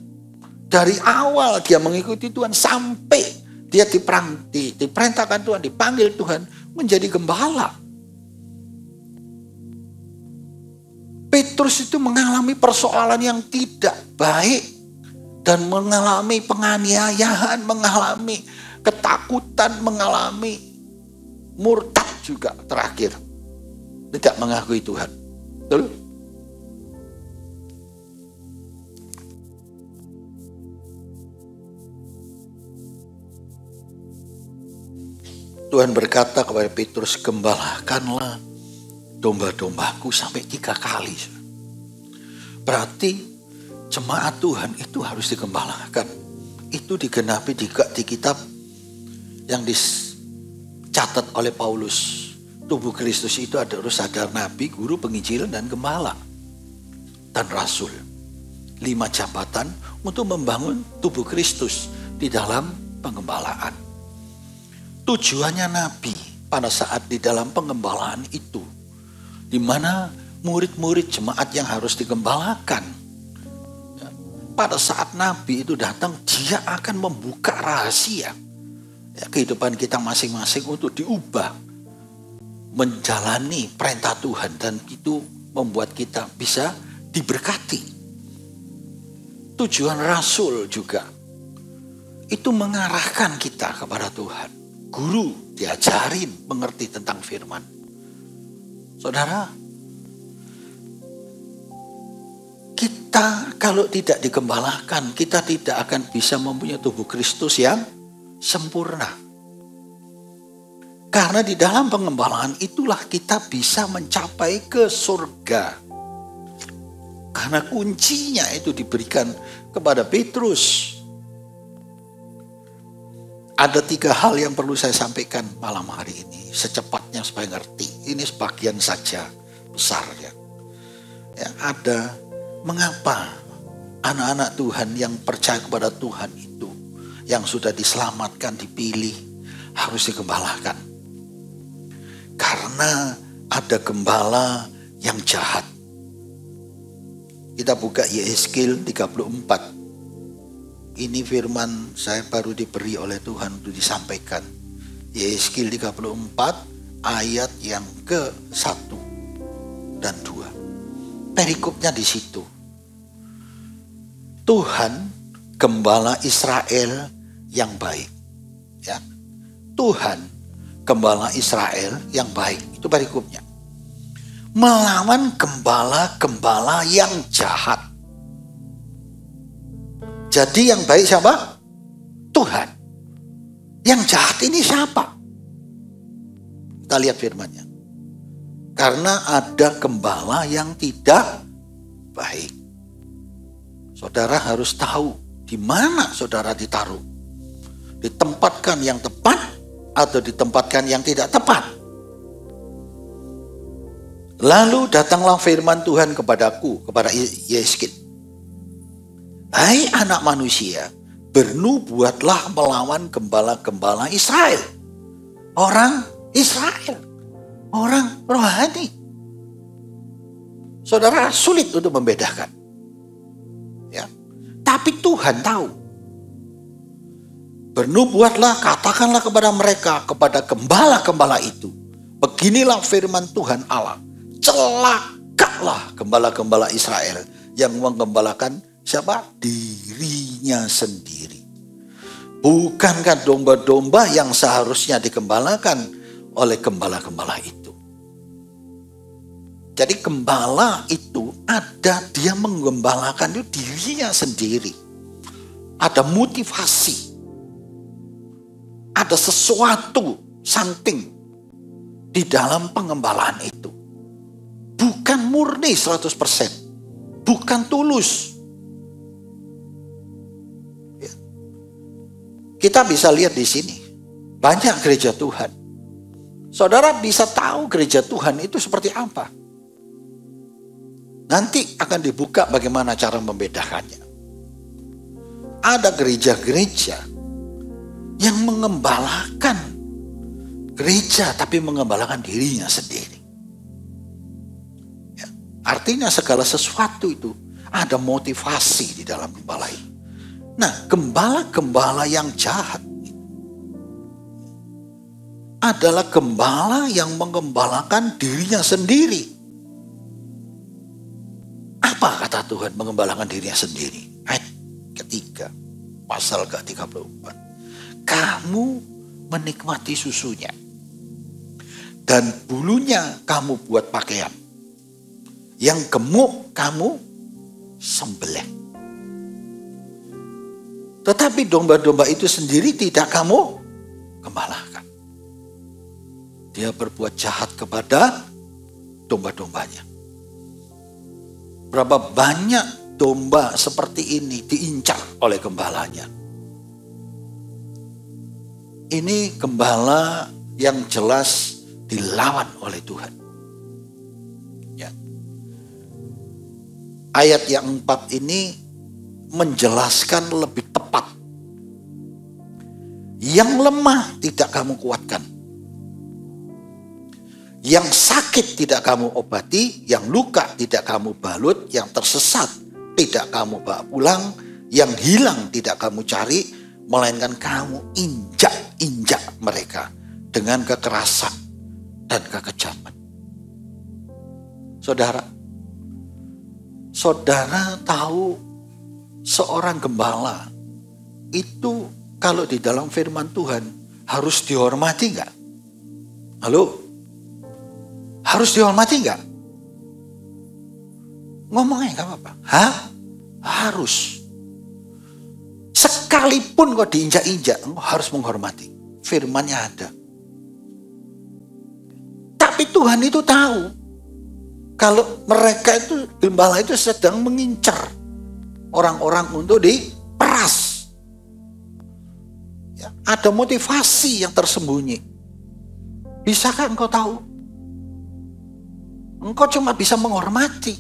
Dari awal dia mengikuti Tuhan sampai dia diperintahkan Tuhan, dipanggil Tuhan menjadi gembala. Petrus itu mengalami persoalan yang tidak baik. Dan mengalami penganiayaan, mengalami ketakutan, mengalami murtad juga terakhir. Tidak mengakui Tuhan. Betul? Tuhan berkata kepada Petrus, gembalakanlah domba-dombaku sampai 3 kali. Berarti jemaat Tuhan itu harus digembalakan. Itu digenapi juga di kitab yang dicatat oleh Paulus. Tubuh Kristus itu harus ada nabi, guru, penginjilan, dan gembala. Dan rasul. 5 jabatan untuk membangun tubuh Kristus di dalam penggembalaan. Tujuannya nabi pada saat di dalam pengembalaan itu Di mana murid-murid jemaat yang harus digembalakan. Ya, pada saat Nabi itu datang, dia akan membuka rahasia ya, kehidupan kita masing-masing untuk diubah. Menjalani perintah Tuhan dan itu membuat kita bisa diberkati. Tujuan Rasul juga itu mengarahkan kita kepada Tuhan. Guru diajarin mengerti tentang firman. Saudara, kita kalau tidak digembalakan, kita tidak akan bisa mempunyai tubuh Kristus yang sempurna. Karena di dalam pengembalaan itulah kita bisa mencapai ke surga. Karena kuncinya itu diberikan kepada Petrus. Ada 3 hal yang perlu saya sampaikan malam hari ini. Secepatnya supaya ngerti. Ini sebagian saja besarnya. Ya, ada mengapa anak-anak Tuhan yang percaya kepada Tuhan itu, yang sudah diselamatkan, dipilih, harus digembalakan. Karena ada gembala yang jahat. Kita buka Yehezkiel 34. Ini firman saya baru diberi oleh Tuhan untuk disampaikan. Yehezkiel 34 ayat yang ke-1 dan 2. Perikopnya di situ. Tuhan gembala Israel yang baik. Ya. Tuhan gembala Israel yang baik. Itu perikopnya. Melawan gembala-gembala yang jahat. Jadi yang baik siapa? Tuhan. Yang jahat ini siapa? Kita lihat firman-Nya. Karena ada gembala yang tidak baik. Saudara harus tahu di mana saudara ditaruh. Ditempatkan yang tepat atau ditempatkan yang tidak tepat. Lalu datanglah firman Tuhan kepadaku, kepada Yehezkiel. Hai anak manusia, bernubuatlah melawan gembala-gembala Israel. Orang Israel, orang rohani. Saudara, sulit untuk membedakan. Ya. Tapi Tuhan tahu. Bernubuatlah, katakanlah kepada mereka, kepada gembala-gembala itu. Beginilah firman Tuhan Allah. Celakalah gembala-gembala Israel yang menggembalakan siapa? Dirinya sendiri. Bukankah domba-domba yang seharusnya digembalakan oleh gembala-gembala itu? Jadi gembala itu ada, dia menggembalakan itu dirinya sendiri. Ada motivasi. Ada sesuatu something di dalam pengembalaan itu. Bukan murni 100%. Bukan tulus. Ya. Kita bisa lihat di sini. Banyak gereja Tuhan. Saudara bisa tahu gereja Tuhan itu seperti apa. Nanti akan dibuka bagaimana cara membedakannya. Ada gereja-gereja yang mengembalakan gereja tapi mengembalakan dirinya sendiri. Ya, artinya segala sesuatu itu ada motivasi di dalam gembala itu. Nah, gembala-gembala yang jahat adalah gembala yang mengembalakan dirinya sendiri. Apa kata Tuhan mengembalakan dirinya sendiri? Ayat ketiga, pasal ke-34. Kamu menikmati susunya dan bulunya kamu buat pakaian. Yang gemuk kamu sembelih. Tetapi domba-domba itu sendiri tidak kamu gembalakan. Dia berbuat jahat kepada domba-dombanya. Berapa banyak domba seperti ini diincar oleh gembalanya. Ini gembala yang jelas dilawan oleh Tuhan. Ya. Ayat yang 4 ini menjelaskan lebih tepat. Yang lemah tidak kamu kuatkan. Yang sakit tidak kamu obati, yang luka tidak kamu balut, yang tersesat tidak kamu bawa pulang, yang hilang tidak kamu cari, melainkan kamu injak-injak mereka dengan kekerasan dan kekejaman. Saudara tahu seorang gembala itu kalau di dalam firman Tuhan harus dihormati enggak? Halo? Harus dihormati enggak? Ngomongnya enggak apa-apa. Hah? Harus. Sekalipun kau diinjak-injak, engkau harus menghormati. Firman-Nya ada. Tapi Tuhan itu tahu kalau mereka itu, gembala itu sedang mengincar orang-orang untuk diperas. Ya, ada motivasi yang tersembunyi. Bisakah engkau tahu? Engkau cuma bisa menghormati.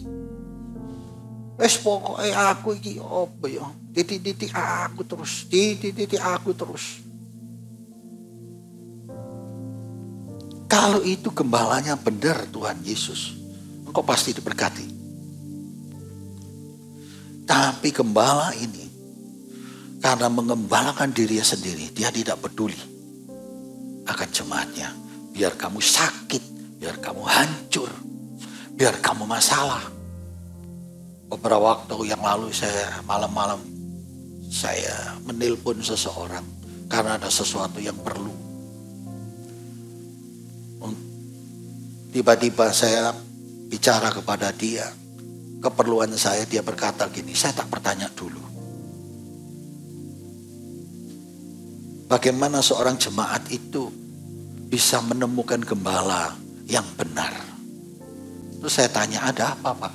Wes pokoknya aku iki opo ya. Titik-titik aku terus. Titik-titik aku terus. Kalau itu gembalanya benar Tuhan Yesus, engkau pasti diberkati. Tapi gembala ini karena mengembalakan dirinya sendiri, dia tidak peduli akan jemaatnya. Biar kamu sakit, biar kamu hancur, biar kamu masalah. Beberapa waktu yang lalu saya malam-malam saya menelpon seseorang karena ada sesuatu yang perlu. Tiba-tiba saya bicara kepada dia, keperluan saya, dia berkata gini, saya tak bertanya dulu. Bagaimana seorang jemaat itu bisa menemukan gembala yang benar? Terus saya tanya, ada apa Pak?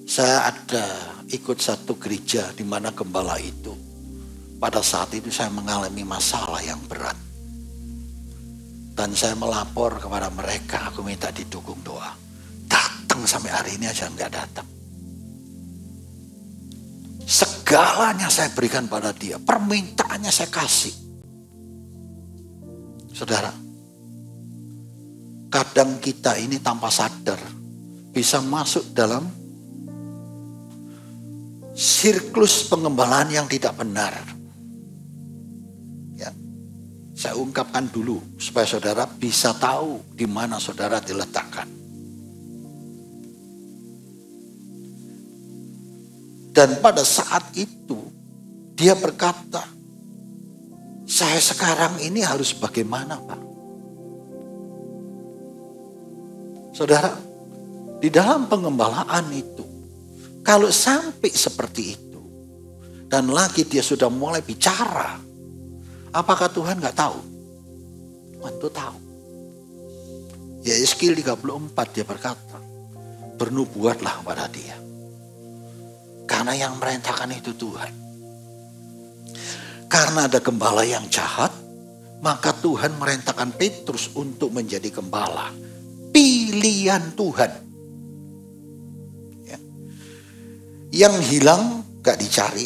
Saya ada ikut satu gereja di mana gembala itu. Pada saat itu saya mengalami masalah yang berat. Dan saya melapor kepada mereka, aku minta didukung doa. Datang sampai hari ini aja enggak datang. Segalanya saya berikan pada dia, permintaannya saya kasih. Saudara, kadang kita ini tanpa sadar bisa masuk dalam siklus pengembalaan yang tidak benar. Ya, saya ungkapkan dulu supaya saudara bisa tahu di mana saudara diletakkan. Dan pada saat itu dia berkata, saya sekarang ini harus bagaimana Pak? Saudara, di dalam pengembalaan itu, kalau sampai seperti itu, dan lagi dia sudah mulai bicara, apakah Tuhan gak tahu? Tuhan itu tahu. Yesaya 34 dia berkata, bernubuatlah pada dia. Karena yang merintahkan itu Tuhan. Karena ada gembala yang jahat, maka Tuhan merintahkan Petrus untuk menjadi gembala. Pilihan Tuhan. Ya. Yang hilang gak dicari,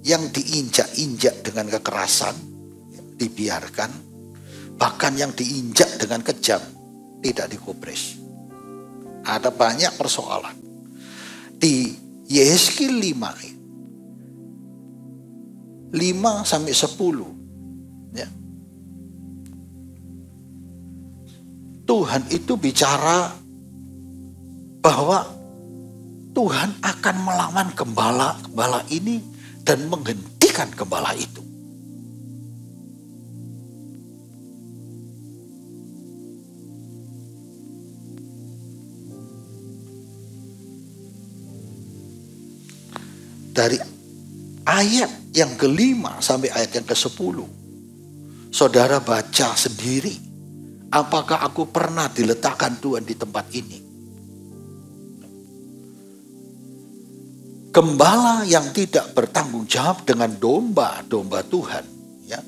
yang diinjak-injak dengan kekerasan, dibiarkan, bahkan yang diinjak dengan kejam, tidak dikubris. Ada banyak persoalan. Di Yesaya 5 sampai 10. Ya. Tuhan itu bicara bahwa Tuhan akan melawan gembala ini dan menghentikan gembala itu. Dari ayat yang ke-5 sampai ayat yang ke-10, saudara baca sendiri. Apakah aku pernah diletakkan Tuhan di tempat ini? Gembala yang tidak bertanggung jawab dengan domba-domba Tuhan, ya,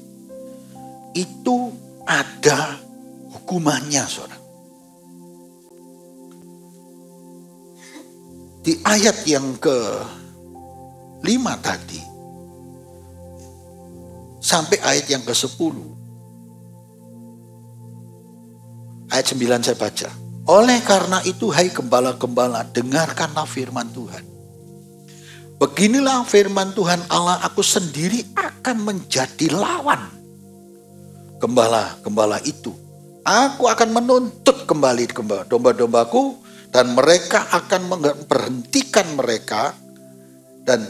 itu ada hukumannya, saudara. Di ayat yang ke-5 tadi sampai ayat yang ke-10. Ayat 9 saya baca. Oleh karena itu, hai gembala-gembala, dengarkanlah firman Tuhan. Beginilah firman Tuhan Allah, aku sendiri akan menjadi lawan gembala-gembala itu. Aku akan menuntut kembali domba-dombaku, dan mereka akan memberhentikan mereka dan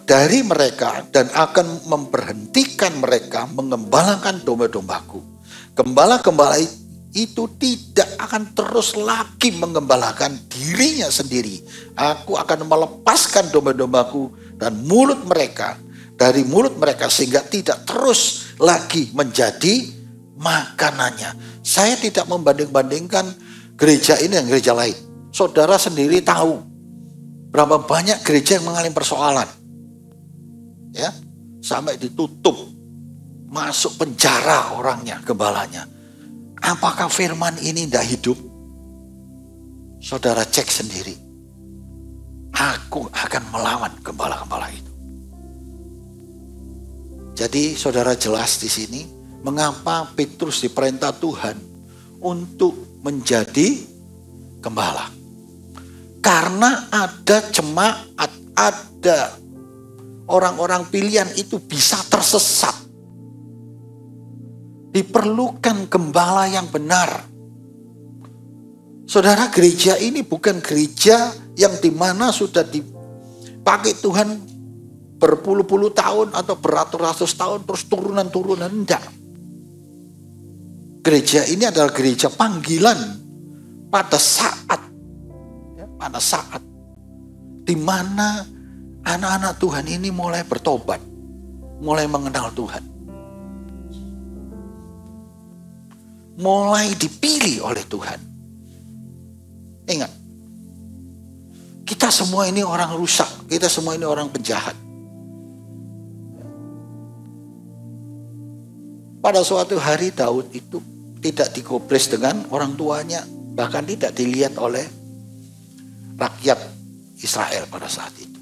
dari mereka, dan akan memberhentikan mereka mengembalakan domba-dombaku. Gembala-gembala itu tidak akan terus lagi mengembalakan dirinya sendiri. Aku akan melepaskan domba-dombaku dan dari mulut mereka sehingga tidak terus lagi menjadi makanannya. Saya tidak membanding-bandingkan gereja ini dengan gereja lain. Saudara sendiri tahu berapa banyak gereja yang mengalami persoalan. Ya, sampai ditutup, masuk penjara orangnya, gembalanya. Apakah firman ini tidak hidup? Saudara cek sendiri. Aku akan melawan gembala-gembala itu. Jadi saudara jelas di sini mengapa Petrus diperintah Tuhan untuk menjadi gembala. Karena ada jemaat, ada orang-orang pilihan itu bisa tersesat. Diperlukan gembala yang benar. Saudara, gereja ini bukan gereja yang dimana sudah dipakai Tuhan berpuluh-puluh tahun atau beratus-ratus tahun terus turunan-turunan. Enggak. Gereja ini adalah gereja panggilan pada saat dimana anak-anak Tuhan ini mulai bertobat, mulai mengenal Tuhan, mulai dipilih oleh Tuhan. Ingat, kita semua ini orang rusak, kita semua ini orang penjahat. Pada suatu hari Daud itu tidak digobres dengan orang tuanya, bahkan tidak dilihat oleh rakyat Israel pada saat itu.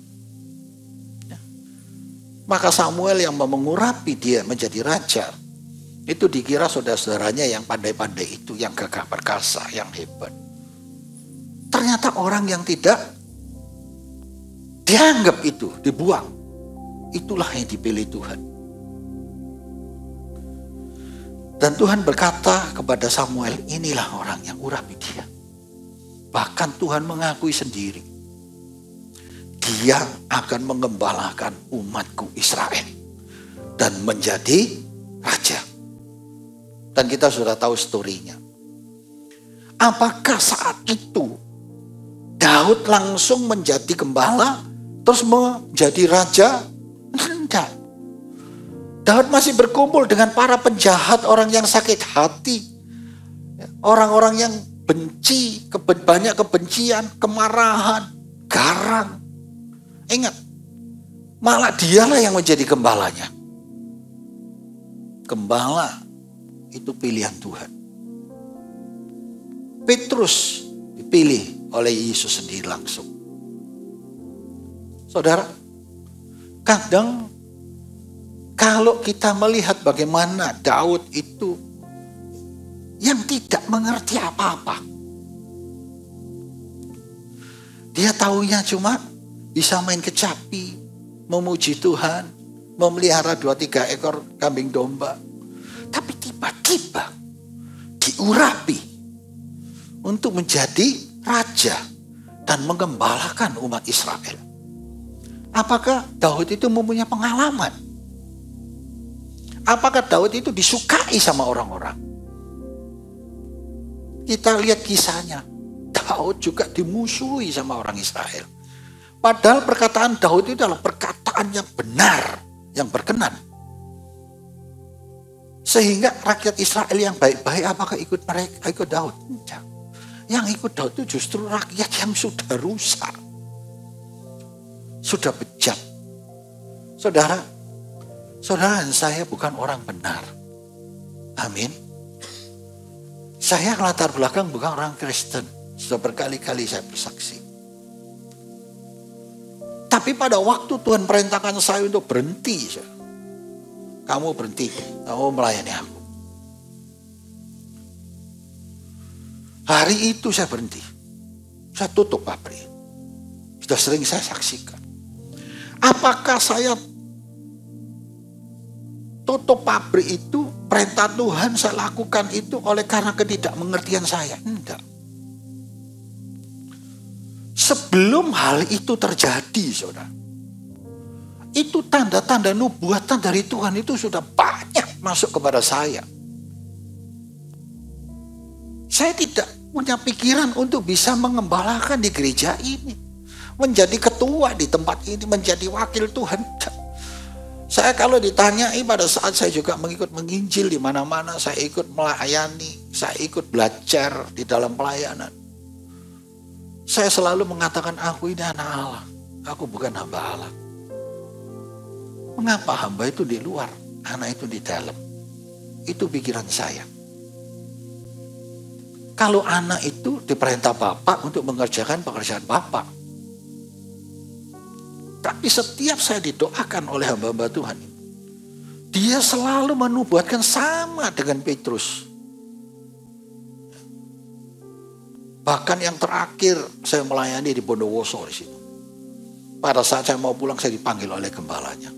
Maka Samuel yang mengurapi dia menjadi raja, itu dikira saudara-saudaranya yang pandai-pandai itu, yang gagah perkasa, yang hebat. Ternyata orang yang tidak dianggap itu, dibuang. Itulah yang dipilih Tuhan. Dan Tuhan berkata kepada Samuel, inilah orang yang urapi dia. Bahkan Tuhan mengakui sendiri, dia akan mengembalakan umatku Israel dan menjadi raja. Dan kita sudah tahu story-nya. Apakah saat itu Daud langsung menjadi gembala terus menjadi raja? Tidak. Daud masih berkumpul dengan para penjahat, orang yang sakit hati, orang-orang yang benci, banyak kebencian, kemarahan, garang. Ingat, malah dialah yang menjadi gembalanya. Gembala itu pilihan Tuhan. Petrus dipilih oleh Yesus sendiri langsung. Saudara, kadang kalau kita melihat bagaimana Daud itu yang tidak mengerti apa-apa. Dia taunya cuma bisa main kecapi, memuji Tuhan, memelihara 2-3 ekor kambing domba. Tapi tiba-tiba diurapi untuk menjadi raja dan mengembalakan umat Israel. Apakah Daud itu mempunyai pengalaman? Apakah Daud itu disukai sama orang-orang? Kita lihat kisahnya. Daud juga dimusuhi sama orang Israel. Padahal perkataan Daud itu adalah perkataan yang benar, yang berkenan. Sehingga rakyat Israel yang baik-baik apakah ikut mereka, ikut Daud? Tidak. Yang ikut Daud itu justru rakyat yang sudah rusak. Sudah bejat. Saudara dan saya bukan orang benar. Amin. Saya latar belakang bukan orang Kristen. Sudah berkali-kali saya bersaksi. Tapi pada waktu Tuhan perintahkan saya untuk berhenti. Kamu berhenti, kamu melayani aku. Hari itu saya berhenti. Saya tutup pabrik. Sudah sering saya saksikan. Apakah saya tutup pabrik itu perintah Tuhan saya lakukan itu oleh karena ketidakmengertian saya? Enggak. Sebelum hal itu terjadi, saudara, itu tanda-tanda nubuatan dari Tuhan itu sudah banyak masuk kepada saya. Saya tidak punya pikiran untuk bisa mengembalakan di gereja ini, menjadi ketua di tempat ini, menjadi wakil Tuhan. Saya kalau ditanyai pada saat saya juga mengikut menginjil di mana-mana, saya ikut melayani, saya ikut belajar di dalam pelayanan. Saya selalu mengatakan aku ini anak Allah, aku bukan hamba Allah. Mengapa hamba itu di luar, anak itu di dalam? Itu pikiran saya. Kalau anak itu diperintah Bapak untuk mengerjakan pekerjaan Bapak. Tapi setiap saya didoakan oleh hamba-hamba Tuhan, dia selalu menubuatkan sama dengan Petrus. Bahkan yang terakhir saya melayani di Bondowoso di situ. Pada saat saya mau pulang saya dipanggil oleh gembalanya.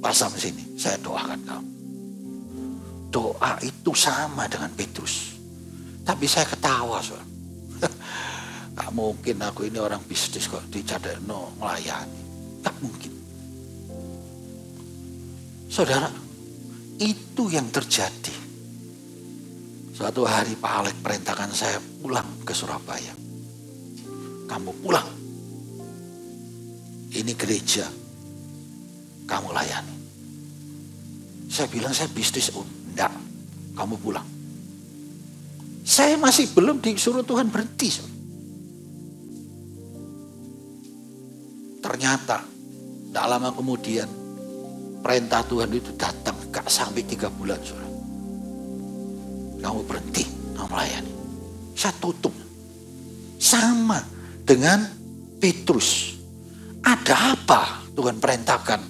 Pak Sam sini, saya doakan kamu. Doa itu sama dengan Petrus. Tapi saya ketawa, saudara. Gak mungkin aku ini orang bisnis kok dicadano melayani. Gak mungkin. Saudara, itu yang terjadi. Suatu hari Pak Alek perintahkan saya pulang ke Surabaya. Kamu pulang. Ini gereja. Kamu layani. Saya bilang saya bisnis. Enggak. Kamu pulang. Saya masih belum disuruh Tuhan berhenti. Ternyata tak lama kemudian perintah Tuhan itu datang gak sampai 3 bulan. Saudara. Kamu berhenti melayani. Saya tutup. Sama dengan Petrus. Ada apa Tuhan perintahkan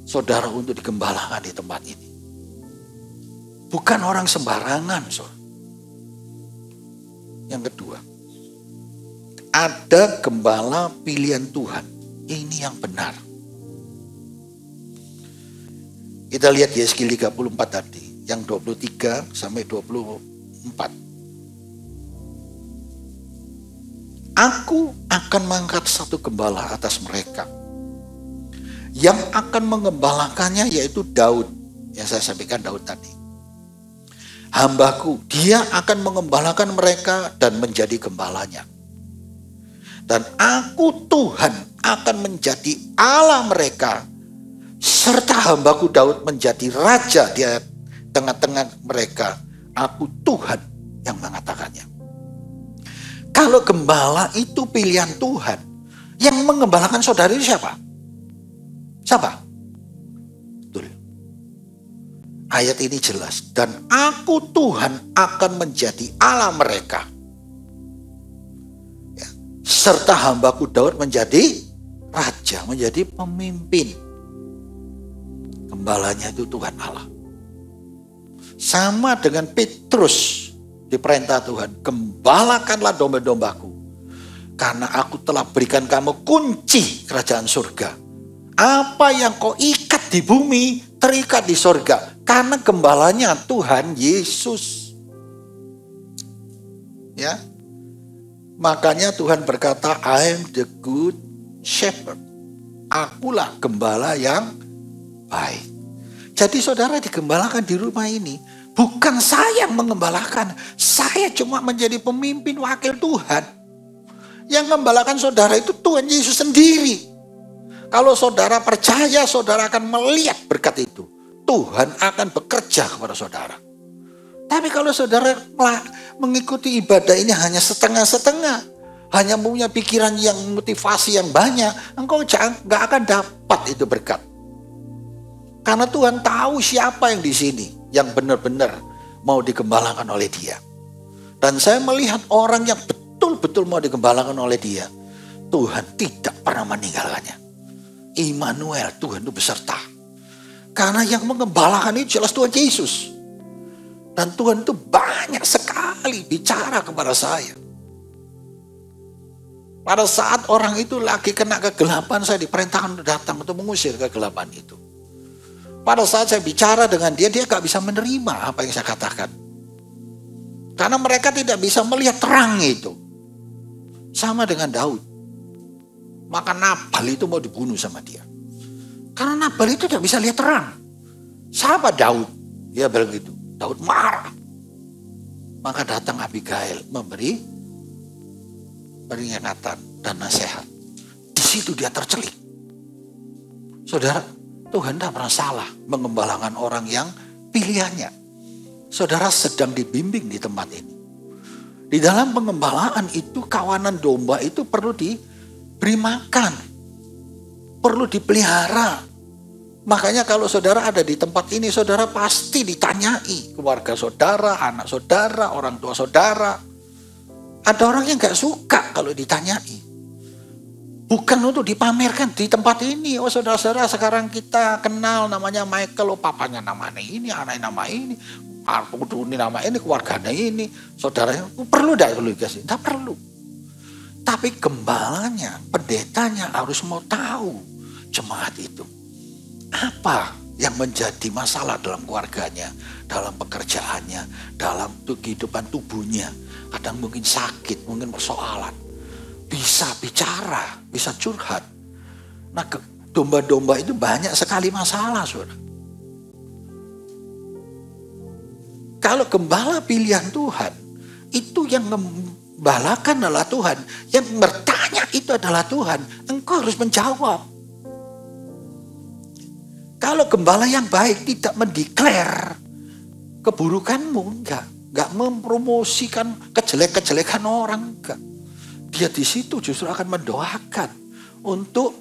saudara untuk digembalakan di tempat ini? Bukan orang sembarangan, saudara. Yang kedua, ada gembala pilihan Tuhan. Ini yang benar. Kita lihat Yeskiel 34 tadi, yang 23 sampai 24. Aku akan mengangkat satu gembala atas mereka. Yang akan mengembalakannya yaitu Daud. Yang saya sampaikan Daud tadi. Hambaku, dia akan mengembalakan mereka dan menjadi gembalanya. Dan aku Tuhan akan menjadi Allah mereka. Serta hambaku Daud menjadi raja di tengah-tengah mereka. Aku Tuhan yang mengatakannya. Kalau gembala itu pilihan Tuhan, yang mengembalakan saudara itu siapa? Siapa? Betul. Ayat ini jelas. Dan aku Tuhan akan menjadi Allah mereka. Ya. Serta hambaku Daud menjadi raja, menjadi pemimpin. Gembalanya itu Tuhan Allah. Sama dengan Petrus diperintah Tuhan, gembalakanlah domba-dombaku. Karena aku telah berikan kamu kunci kerajaan surga. Apa yang kau ikat di bumi, terikat di surga. Karena gembalanya Tuhan Yesus. Ya. Makanya Tuhan berkata, I am the good shepherd. Akulah gembala yang baik. Jadi saudara digembalakan di rumah ini. Bukan saya yang mengembalakan. Saya cuma menjadi pemimpin wakil Tuhan. Yang mengembalakan saudara itu Tuhan Yesus sendiri. Kalau saudara percaya, saudara akan melihat berkat itu. Tuhan akan bekerja kepada saudara. Tapi kalau saudara mengikuti ibadah ini hanya setengah-setengah, hanya punya pikiran yang motivasi yang banyak, engkau gak akan dapat itu berkat. Karena Tuhan tahu siapa yang di sini yang benar-benar mau digembalakan oleh Dia. Dan saya melihat orang yang betul-betul mau digembalakan oleh Dia, Tuhan tidak pernah meninggalkannya. Immanuel, Tuhan itu beserta. Karena yang mengembalakan itu jelas Tuhan Yesus. Dan Tuhan itu banyak sekali kali bicara kepada saya. Pada saat orang itu lagi kena kegelapan, saya diperintahkan untuk datang untuk mengusir kegelapan itu. Pada saat saya bicara dengan dia, dia gak bisa menerima apa yang saya katakan. Karena mereka tidak bisa melihat terang itu. Sama dengan Daud. Maka Nabal itu mau dibunuh sama dia. Karena Nabal itu tidak bisa lihat terang. Siapa Daud? Dia bilang gitu. Daud marah. Maka datang Abigail memberi peringatan dan nasihat. Di situ dia tercelik. Saudara, Tuhan tidak pernah salah mengembalakan orang yang pilihannya. Saudara sedang dibimbing di tempat ini. Di dalam pengembalaan itu kawanan domba itu perlu diberi makan. Perlu dipelihara. Makanya kalau saudara ada di tempat ini, saudara pasti ditanyai. Keluarga saudara, anak saudara, orang tua saudara. Ada orang yang gak suka kalau ditanyai. Bukan untuk dipamerkan di tempat ini. Oh saudara-saudara, sekarang kita kenal namanya Michael. Oh papanya namanya ini, anaknya nama ini. Ini nama ini, keluarganya ini. Saudaranya, perlu gak perlu dikasih? Tidak perlu. Tapi gembalanya, pendetanya harus mau tahu jemaat itu. Apa yang menjadi masalah dalam keluarganya, dalam pekerjaannya, dalam kehidupan tubuhnya. Kadang mungkin sakit, mungkin persoalan. Bisa bicara, bisa curhat. Nah, domba-domba itu banyak sekali masalah, saudara. Kalau gembala pilihan Tuhan, itu yang membalakan adalah Tuhan. Yang bertanya itu adalah Tuhan. Engkau harus menjawab. Kalau gembala yang baik tidak mendeklar keburukanmu, enggak mempromosikan kejelek-kejelekan orang, enggak. Dia di situ justru akan mendoakan untuk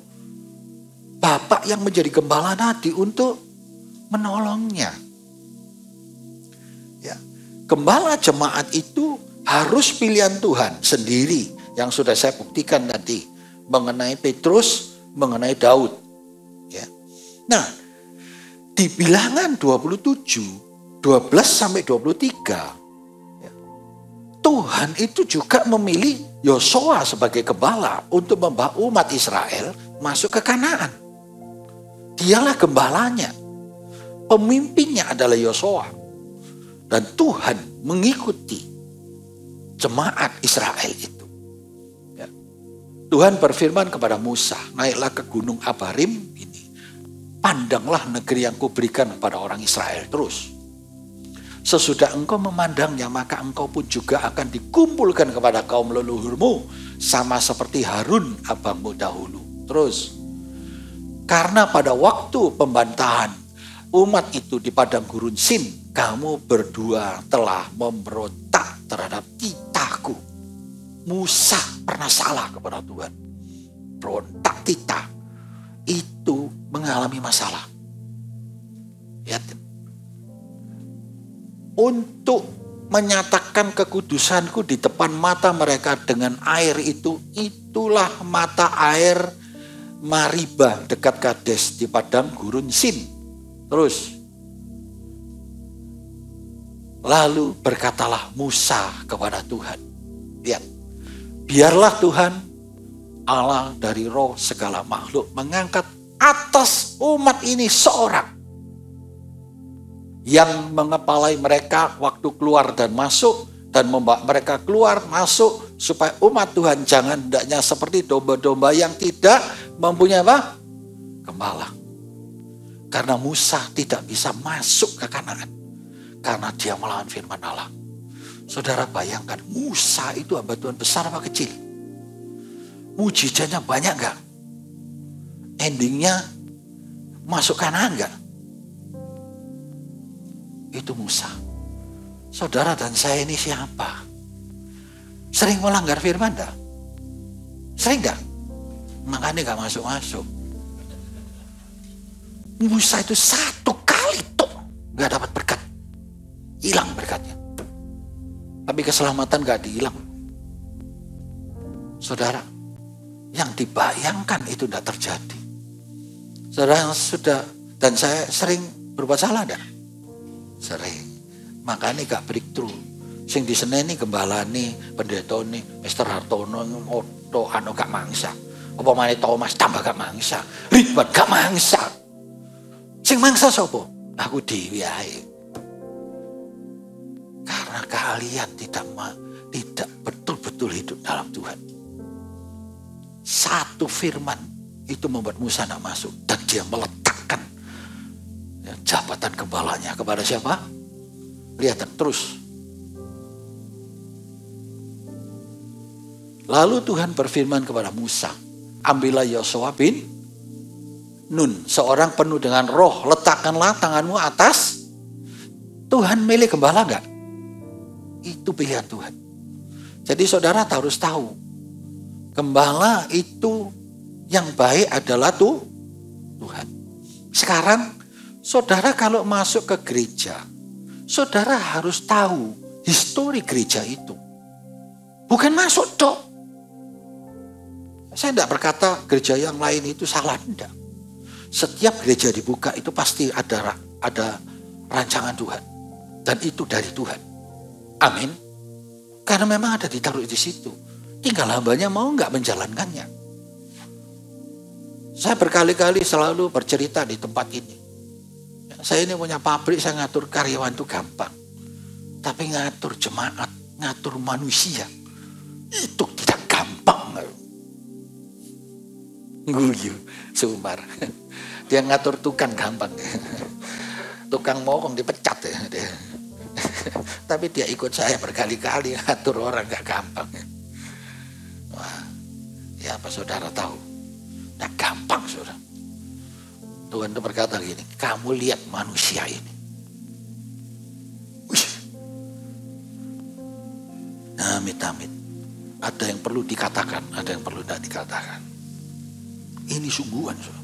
Bapak yang menjadi gembala nanti untuk menolongnya. Ya, gembala jemaat itu harus pilihan Tuhan sendiri yang sudah saya buktikan tadi mengenai Petrus, mengenai Daud. Ya. Nah, di Bilangan 27, 12 sampai 23, ya, Tuhan itu juga memilih Yosua sebagai gembala untuk membawa umat Israel masuk ke Kanaan. Dialah gembalanya. Pemimpinnya adalah Yosua. Dan Tuhan mengikuti jemaat Israel itu. Ya. Tuhan berfirman kepada Musa, naiklah ke gunung Abarim ini. Pandanglah negeri yang kuberikan kepada orang Israel terus. Sesudah engkau memandangnya, maka engkau pun juga akan dikumpulkan kepada kaum leluhurmu. Sama seperti Harun abangmu dahulu. Terus. Karena pada waktu pembantahan umat itu di padang gurun Sin, kamu berdua telah memberontak terhadap titahku. Musa pernah salah kepada Tuhan. Berontak titah. Itu mengalami masalah. Lihat. Untuk menyatakan kekudusanku di depan mata mereka dengan air itu, itulah mata air Mariba dekat Kades di padang gurun Sin. Terus. Lalu berkatalah Musa kepada Tuhan. Lihat. Biarlah Tuhan Allah dari roh segala makhluk mengangkat atas umat ini seorang yang mengepalai mereka waktu keluar dan masuk dan membawa mereka keluar masuk supaya umat Tuhan jangan hendaknya seperti domba-domba yang tidak mempunyai apa? Gembala. Karena Musa tidak bisa masuk ke Kanaan karena dia melawan firman Allah. Saudara bayangkan Musa itu hamba Tuhan besar apa kecil? Mujizatnya banyak enggak? Endingnya masuk Kanaan enggak? Itu Musa. Saudara dan saya ini siapa? Sering melanggar firman enggak? Sering enggak? Makanya enggak masuk-masuk. Musa itu satu kali tuh enggak dapat berkat. Hilang berkatnya. Tapi keselamatan enggak dihilang. Saudara, yang dibayangkan itu tidak terjadi. Saudara sudah, dan saya sering berbuat salah enggak? Sering. Makanya gak breakthrough. Sing diseneni gembalane, pendetane, Mr. Hartono ngoto anu gak mangsa. Apa maneh Thomas tambah gak mangsa. Ridwan gak mangsa. Sing mangsa sapa? Aku dhewe ae. Karena kalian tidak betul-betul hidup dalam Tuhan. Satu firman itu membuat Musa tidak masuk. Dan dia meletakkan jabatan gembalanya kepada siapa? Lihat terus. Lalu Tuhan berfirman kepada Musa, ambillah Yosua bin Nun, seorang penuh dengan roh, letakkanlah tanganmu atas. Tuhan milih gembala enggak? Itu pilihan Tuhan. Jadi saudara harus tahu, gembala itu yang baik adalah Tuhan. Sekarang saudara kalau masuk ke gereja, saudara harus tahu histori gereja itu. Bukan masuk dok. Saya tidak berkata gereja yang lain itu salah, tidak. Setiap gereja dibuka itu pasti ada rancangan Tuhan. Dan itu dari Tuhan. Amin. Karena memang ada ditaruh di situ. Tinggal hambanya mau nggak menjalankannya. Saya berkali-kali selalu bercerita di tempat ini. Saya ini punya pabrik, saya ngatur karyawan itu gampang. Tapi ngatur jemaat, ngatur manusia, itu tidak gampang. Guyu, Sumar. Dia ngatur tukang gampang. Tukang mokong dipecat ya. Tapi dia ikut saya berkali-kali ngatur orang gak gampang. Wah, ya apa saudara tahu? Nah gampang saudara. Tuhan itu berkata gini, kamu lihat manusia ini. Wih. Amit-amit. Ada yang perlu dikatakan, ada yang perlu tidak dikatakan. Ini sungguhan saudara.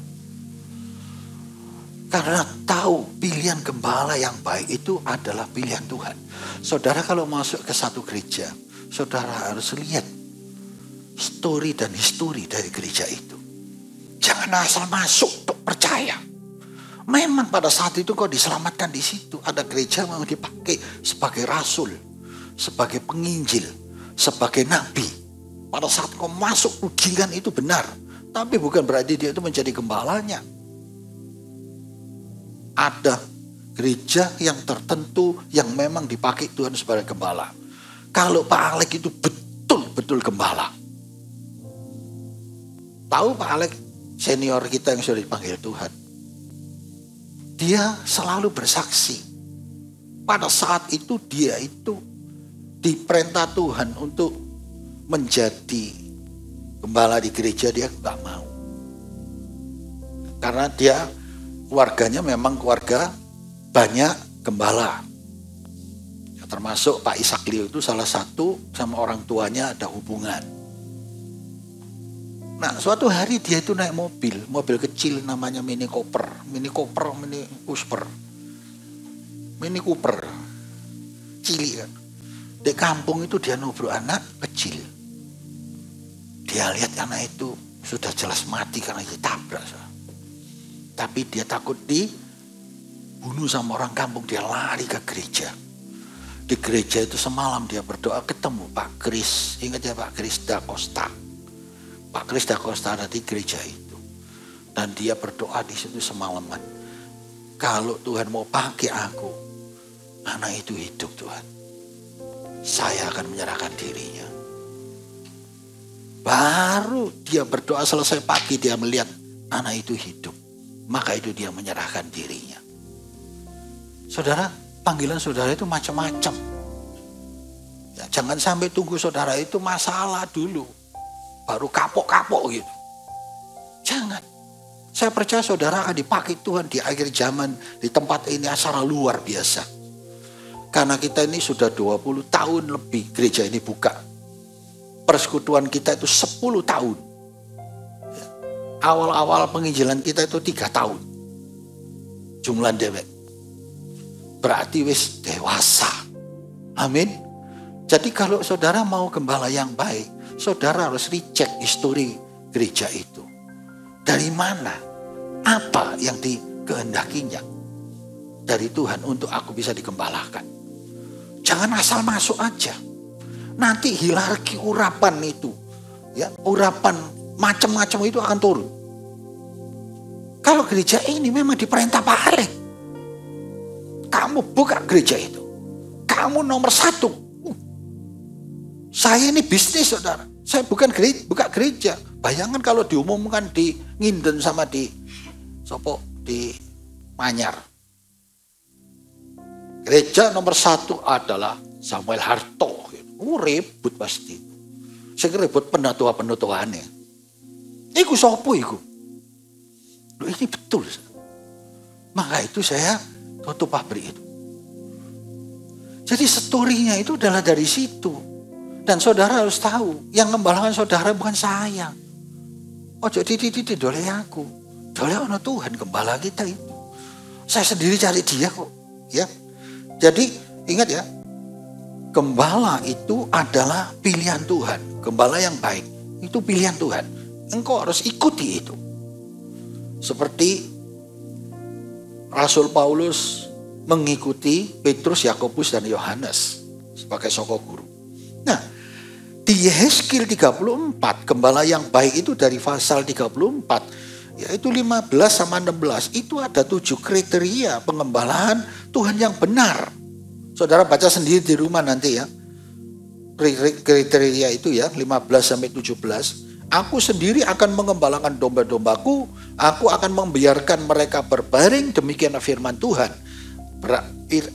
Karena tahu pilihan gembala yang baik itu adalah pilihan Tuhan. Saudara kalau masuk ke satu gereja, saudara harus lihat story dan histori dari gereja itu. Jangan asal masuk untuk percaya. Memang pada saat itu kau diselamatkan di situ. Ada gereja yang dipakai sebagai rasul, sebagai penginjil, sebagai nabi. Pada saat kau masuk ujian itu benar. Tapi bukan berarti dia itu menjadi gembalanya. Ada gereja yang tertentu yang memang dipakai Tuhan sebagai gembala. Kalau Pak Alek itu betul-betul gembala. Tahu Pak Alek senior kita yang sudah dipanggil Tuhan. Dia selalu bersaksi. Pada saat itu dia itu diperintah Tuhan untuk menjadi gembala di gereja, dia nggak mau. Karena dia keluarganya memang keluarga banyak gembala. Ya, termasuk Pak Ishak Leo itu salah satu sama orang tuanya ada hubungan. Nah suatu hari dia itu naik mobil kecil namanya Mini Cooper, Mini Cooper, cilik kan. Di kampung itu dia nubruk anak kecil. Dia lihat anak itu sudah jelas mati karena ditabrak. Tapi dia takut dibunuh sama orang kampung. Dia lari ke gereja. Di gereja itu semalam dia berdoa ketemu Pak Kris. Ingat ya Pak Kris Da Costa. Pak Kris Da Costa ada di gereja itu. Dan dia berdoa di situ semalaman. Kalau Tuhan mau pakai aku, anak itu hidup Tuhan. Saya akan menyerahkan dirinya. Baru dia berdoa selesai pagi dia melihat anak itu hidup. Maka itu dia menyerahkan dirinya. Saudara, panggilan saudara itu macam-macam. Ya, jangan sampai tunggu saudara itu masalah dulu. Baru kapok-kapok gitu. Jangan. Saya percaya saudara akan dipakai Tuhan di akhir zaman. Di tempat ini secara luar biasa. Karena kita ini sudah 20 tahun lebih gereja ini buka. Persekutuan kita itu 10 tahun. Awal-awal penginjilan kita itu 3 tahun. Jumlah dewek. Berarti wis dewasa. Amin. Jadi kalau saudara mau gembala yang baik, saudara harus recheck histori gereja itu. Dari mana? Apa yang dikehendakinya dari Tuhan untuk aku bisa digembalakan? Jangan asal masuk aja. Nanti hierarki urapan itu, ya, urapan macam-macam itu akan turun. Kalau gereja ini memang diperintah Pak Alek, kamu buka gereja itu, kamu nomor 1. Saya ini bisnis, saudara. Saya bukan buka gereja. Bayangkan kalau diumumkan di Nginden sama di Manyar. Gereja nomor 1 adalah Samuel Harto. Ribut pasti. Saya ribut penutua-penutuannya. Iku sopo iku? Ini betul. Maka itu saya tutup pabrik itu. Jadi story-nya itu adalah dari situ. Dan saudara harus tahu, yang ngembalakan saudara bukan saya. Ojo titik-titik dole aku. Dole ono Tuhan gembala kita itu. Saya sendiri cari dia kok. Ya. Jadi ingat ya, gembala itu adalah pilihan Tuhan. Gembala yang baik itu pilihan Tuhan. Engkau harus ikuti itu. Seperti Rasul Paulus mengikuti Petrus, Yakobus, dan Yohanes sebagai soko guru. Nah, di Yehezkiel 34, gembala yang baik itu dari pasal 34, yaitu 15 sama 16, itu ada 7 kriteria pengembalaan Tuhan yang benar. Saudara baca sendiri di rumah nanti ya. Kriteria itu ya, 15 sampai 17. Aku sendiri akan mengembalakan domba-dombaku, aku akan membiarkan mereka berbaring, demikian firman Tuhan.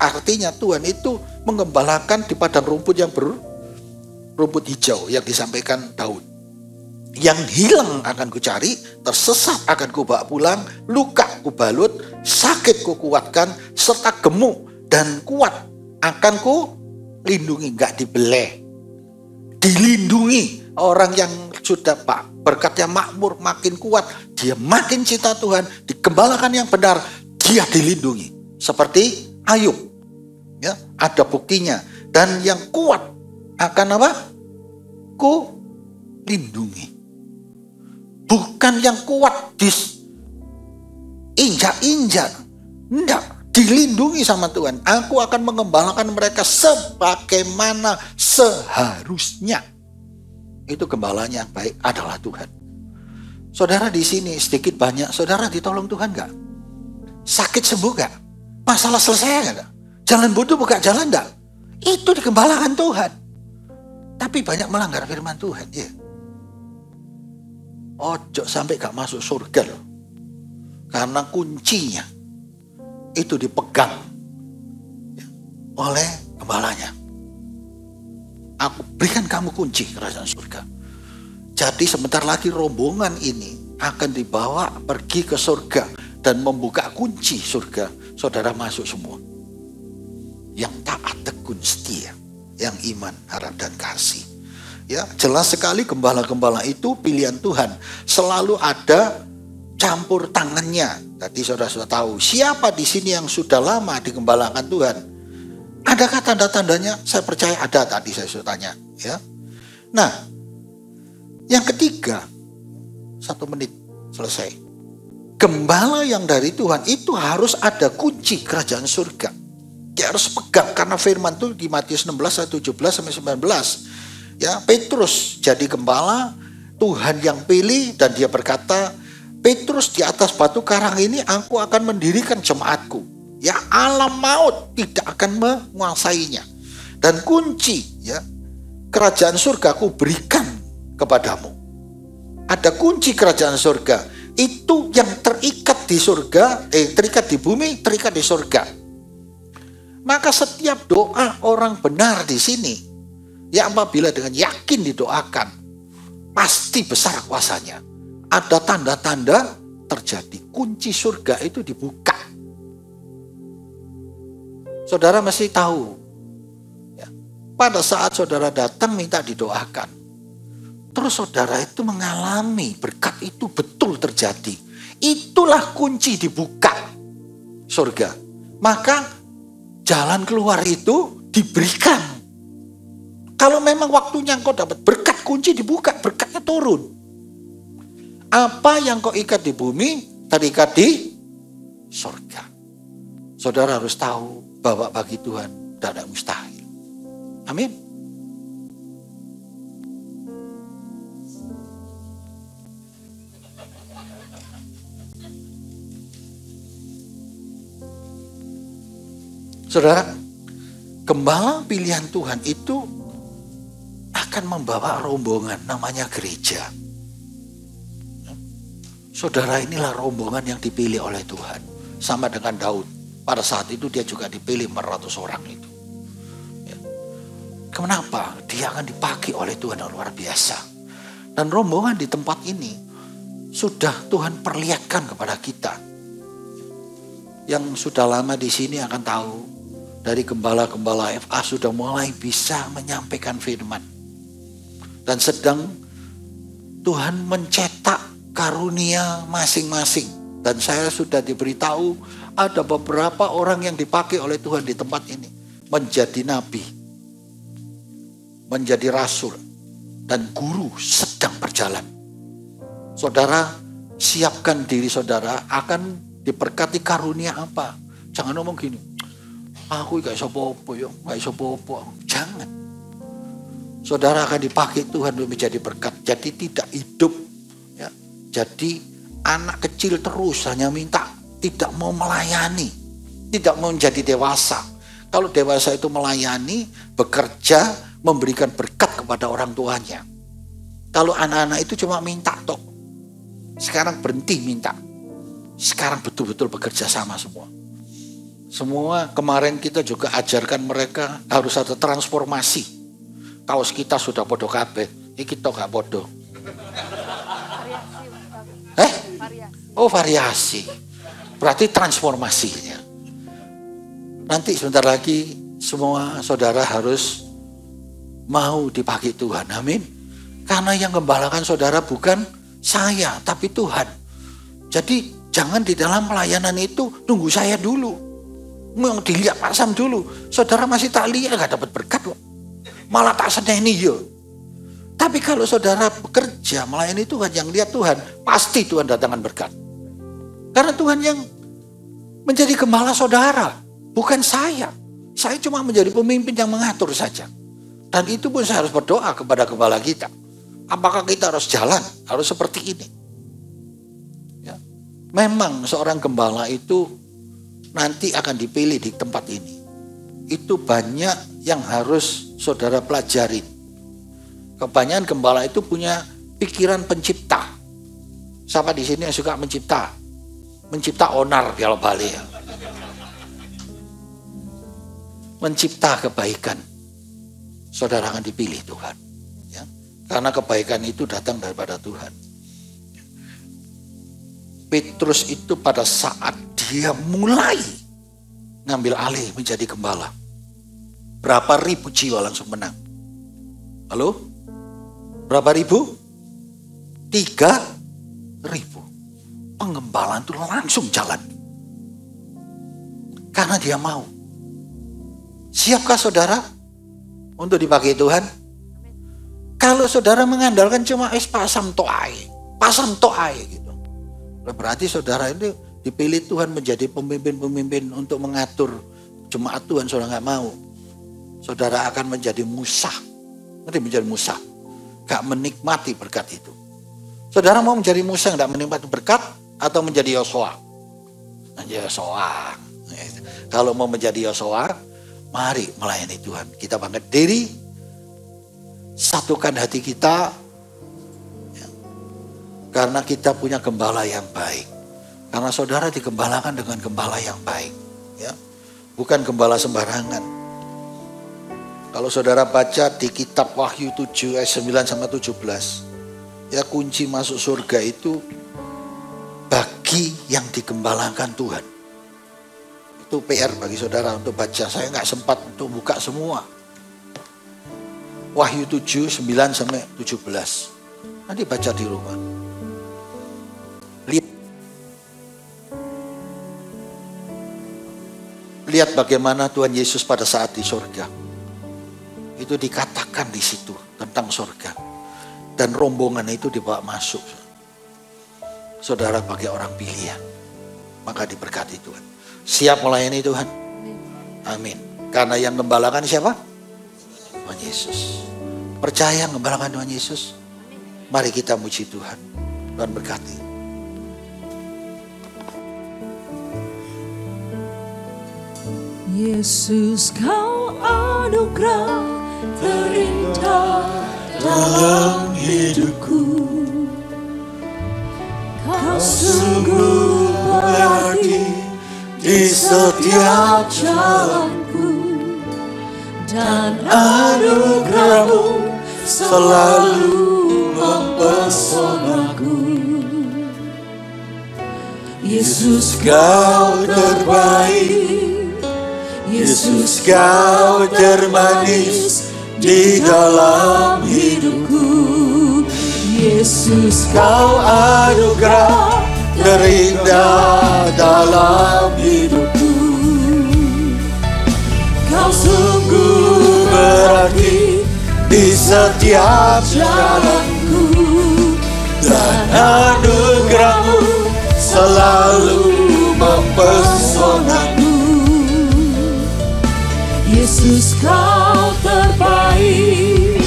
Artinya Tuhan itu mengembalakan di padang rumput yang rumput hijau yang disampaikan Daud. Yang hilang akan kucari, tersesat akan kubawa pulang, luka kubalut, sakit kukuatkan, serta gemuk dan kuat akan ku lindungi, enggak dibeleh. Dilindungi. Orang yang sudah berkatnya makmur, makin kuat, dia makin cinta Tuhan, digembalakan yang benar, dia dilindungi. Seperti Ayub, ya, ada buktinya. Dan yang kuat akan apa? Ku lindungi. Bukan yang kuat injak-injak. Enggak, dilindungi sama Tuhan. Aku akan mengembalakan mereka sebagaimana seharusnya. Itu gembalanya yang baik adalah Tuhan. Saudara di sini sedikit banyak, saudara ditolong Tuhan enggak? Sakit sembuh enggak? Masalah selesai enggak? Jalan bodoh buka jalan enggak? Itu digembalakan Tuhan. Tapi banyak melanggar firman Tuhan, ya. Ojo sampai gak masuk surga loh. Karena kuncinya itu dipegang oleh gembalanya. Aku berikan kamu kunci kerajaan surga. Jadi sebentar lagi rombongan ini akan dibawa pergi ke surga dan membuka kunci surga. Saudara masuk semua. Yang taat, tekun, setia, yang iman, harap, dan kasih. Ya, jelas sekali gembala-gembala itu pilihan Tuhan. Selalu ada campur tangannya. Tadi saudara sudah tahu siapa di sini yang sudah lama digembalakan Tuhan. Adakah tanda-tandanya? Saya percaya ada, tadi saya sudah tanya. Ya. Nah, yang ketiga, 1 menit selesai. Gembala yang dari Tuhan itu harus ada kunci kerajaan surga. Dia harus pegang karena firman itu di Matius 16 ayat 17 sampai 19. Ya, Petrus jadi gembala, Tuhan yang pilih, dan dia berkata, Petrus, di atas batu karang ini aku akan mendirikan jemaatku. Ya, alam maut tidak akan menguasainya. Dan kunci ya kerajaan surga aku berikan kepadamu. Ada kunci kerajaan surga. Itu yang terikat di surga, terikat di bumi, terikat di surga. Maka setiap doa orang benar di sini, ya apabila dengan yakin didoakan, pasti besar kuasanya. Ada tanda-tanda terjadi. Kunci surga itu dibuka. Saudara mesti tahu, ya, pada saat saudara datang minta didoakan, terus saudara itu mengalami berkat itu betul terjadi. Itulah kunci dibuka surga. Maka jalan keluar itu diberikan. Kalau memang waktunya engkau dapat berkat, kunci dibuka, berkatnya turun. Apa yang kau ikat di bumi, terikat di surga. Saudara harus tahu bahwa bagi Tuhan tidak ada mustahil. Amin. Saudara, gembala pilihan Tuhan itu akan membawa rombongan namanya gereja. Saudara, inilah rombongan yang dipilih oleh Tuhan. Sama dengan Daud. Pada saat itu dia juga dipilih 400 orang itu. Ya. Kenapa? Dia akan dipakai oleh Tuhan yang luar biasa. Dan rombongan di tempat ini sudah Tuhan perlihatkan kepada kita. Yang sudah lama di sini akan tahu, dari gembala-gembala FA sudah mulai bisa menyampaikan firman. Dan sedang Tuhan mencetak karunia masing-masing. Dan saya sudah diberitahu ada beberapa orang yang dipakai oleh Tuhan di tempat ini. Menjadi nabi, menjadi rasul, dan guru sedang berjalan. Saudara, siapkan diri saudara akan diberkati karunia apa. Jangan ngomong gini, aku gak iso apa-apa ya, gak iso apa-apa. Jangan. Saudara akan dipakai Tuhan untuk menjadi berkat. Jadi tidak hidup. Ya. Jadi anak kecil terus hanya minta, tidak mau melayani. Tidak mau menjadi dewasa. Kalau dewasa itu melayani, bekerja, memberikan berkat kepada orang tuanya. Kalau anak-anak itu cuma minta tok. Sekarang berhenti minta. Sekarang betul-betul bekerja sama semua. Semua kemarin kita juga ajarkan mereka harus ada transformasi. Kaos kita sudah podo kabeh, ini kita gak podo. Oh variasi. Berarti transformasinya. Nanti sebentar lagi semua saudara harus mau dipakai Tuhan. Amin. Karena yang gembalakan saudara bukan saya, tapi Tuhan. Jadi jangan di dalam pelayanan itu tunggu saya dulu. Mau dilihat Pak Sam dulu. Saudara masih tak lihat gak dapat berkat kok. Malah tak seneni yo. Tapi kalau saudara bekerja melayani Tuhan, yang lihat Tuhan, pasti Tuhan datangkan berkat. Karena Tuhan yang menjadi gembala saudara, bukan saya. Saya cuma menjadi pemimpin yang mengatur saja. Dan itu pun saya harus berdoa kepada gembala kita. Apakah kita harus jalan, harus seperti ini? Ya. Memang seorang gembala itu nanti akan dipilih di tempat ini. Itu banyak yang harus saudara pelajarin. Kebanyakan gembala itu punya pikiran pencipta. Siapa di sini yang suka mencipta? Mencipta onar kalau balik. Mencipta kebaikan. Saudara akan dipilih Tuhan. Ya. Karena kebaikan itu datang daripada Tuhan. Petrus itu pada saat dia mulai ngambil alih menjadi gembala, berapa ribu jiwa langsung menang. Halo? Berapa ribu? 3.000. Penggembalaan itu langsung jalan. Karena dia mau. Siapkah saudara untuk dipakai Tuhan? Kalau saudara mengandalkan cuma pasam toai gitu. Berarti saudara itu dipilih Tuhan menjadi pemimpin-pemimpin untuk mengatur jemaat Tuhan, saudara nggak mau. Saudara akan menjadi Musa. Nanti menjadi Musa. Gak menikmati berkat itu. Saudara mau menjadi Musa yang gak menikmati berkat atau menjadi Yosua? Menjadi Yosua. Kalau mau menjadi Yosua, mari melayani Tuhan. Kita bangkit diri, satukan hati kita, ya. Karena kita punya gembala yang baik. Karena saudara digembalakan dengan gembala yang baik, ya. Bukan gembala sembarangan. Kalau saudara baca di kitab Wahyu 7 ayat 9 sampai 17, ya, kunci masuk surga itu bagi yang digembalakan Tuhan. Itu PR bagi saudara untuk baca. Saya nggak sempat untuk buka semua. Wahyu 7 9 sampai 17. Nanti baca di rumah. Lihat bagaimana Tuhan Yesus pada saat di surga. Itu dikatakan di situ tentang surga. Dan rombongan itu dibawa masuk. Saudara bagi orang pilihan. Maka diberkati Tuhan. Siap melayani Tuhan? Amin. Karena yang gembalakan siapa? Tuhan Yesus. Percaya ngebalakan Tuhan Yesus? Mari kita muji Tuhan. Tuhan berkati. Yesus, kau anugerah terindah dalam hidupku. Kau sungguh berarti di setiap jalanku, dan anugerahmu selalu mempesonaku. Yesus, kau terbaik. Yesus, kau termanis di dalam hidupku. Yesus, kau anugerah terindah dalam hidupku. Kau sungguh berarti di setiap jalanku, dan anugerahmu selalu mempesonaku. Yesus, kau terbaik.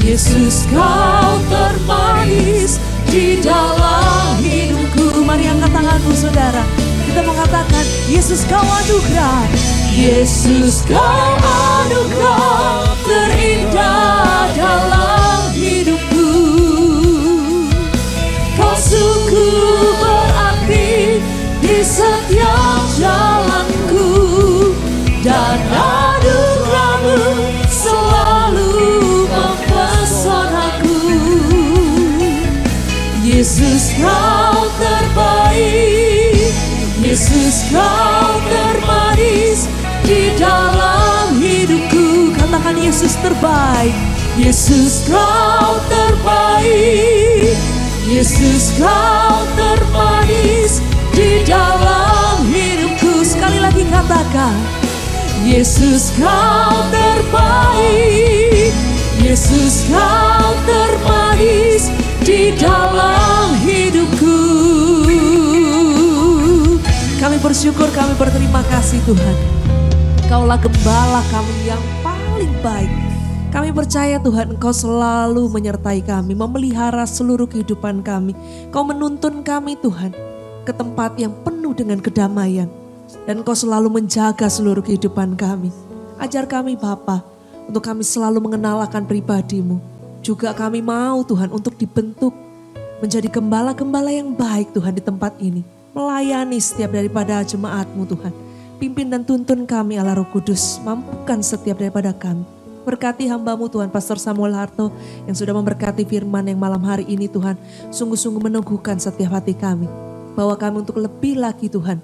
Yesus, kau termanis di dalam hidupku. Mari angkat tanganmu saudara. Kita mengatakan, Yesus, kau anugerah. Yesus, kau anugerah terindah dalam hidupku. Kau sungguh berarti di setiap jalanku, dan anugerahmu selalu mempesonaku. Yesus, kau terbaik. Yesus, kau termanis di dalam hidupku. Katakan, Yesus terbaik. Yesus, kau terbaik. Yesus, kau termanis di dalam hidupku. Sekali lagi katakan, Yesus, kau terbaik. Yesus, kau termanis di dalam hidupku. Kami bersyukur, kami berterima kasih Tuhan. Kaulah gembala kami yang paling baik. Kami percaya Tuhan, Engkau selalu menyertai kami, memelihara seluruh kehidupan kami. Kau menuntun kami Tuhan ke tempat yang penuh dengan kedamaian. Dan Engkau selalu menjaga seluruh kehidupan kami. Ajar kami Bapa, untuk kami selalu mengenal akan pribadi-Mu. Juga kami mau Tuhan untuk dibentuk menjadi gembala-gembala yang baik Tuhan di tempat ini. Melayani setiap daripada jemaat-Mu Tuhan. Pimpin dan tuntun kami Allah Roh Kudus. Mampukan setiap daripada kami. Berkati hamba-Mu Tuhan, Pastor Samuel Harto yang sudah memberkati firman yang malam hari ini Tuhan. Sungguh-sungguh meneguhkan setiap hati kami. Bawa kami untuk lebih lagi Tuhan.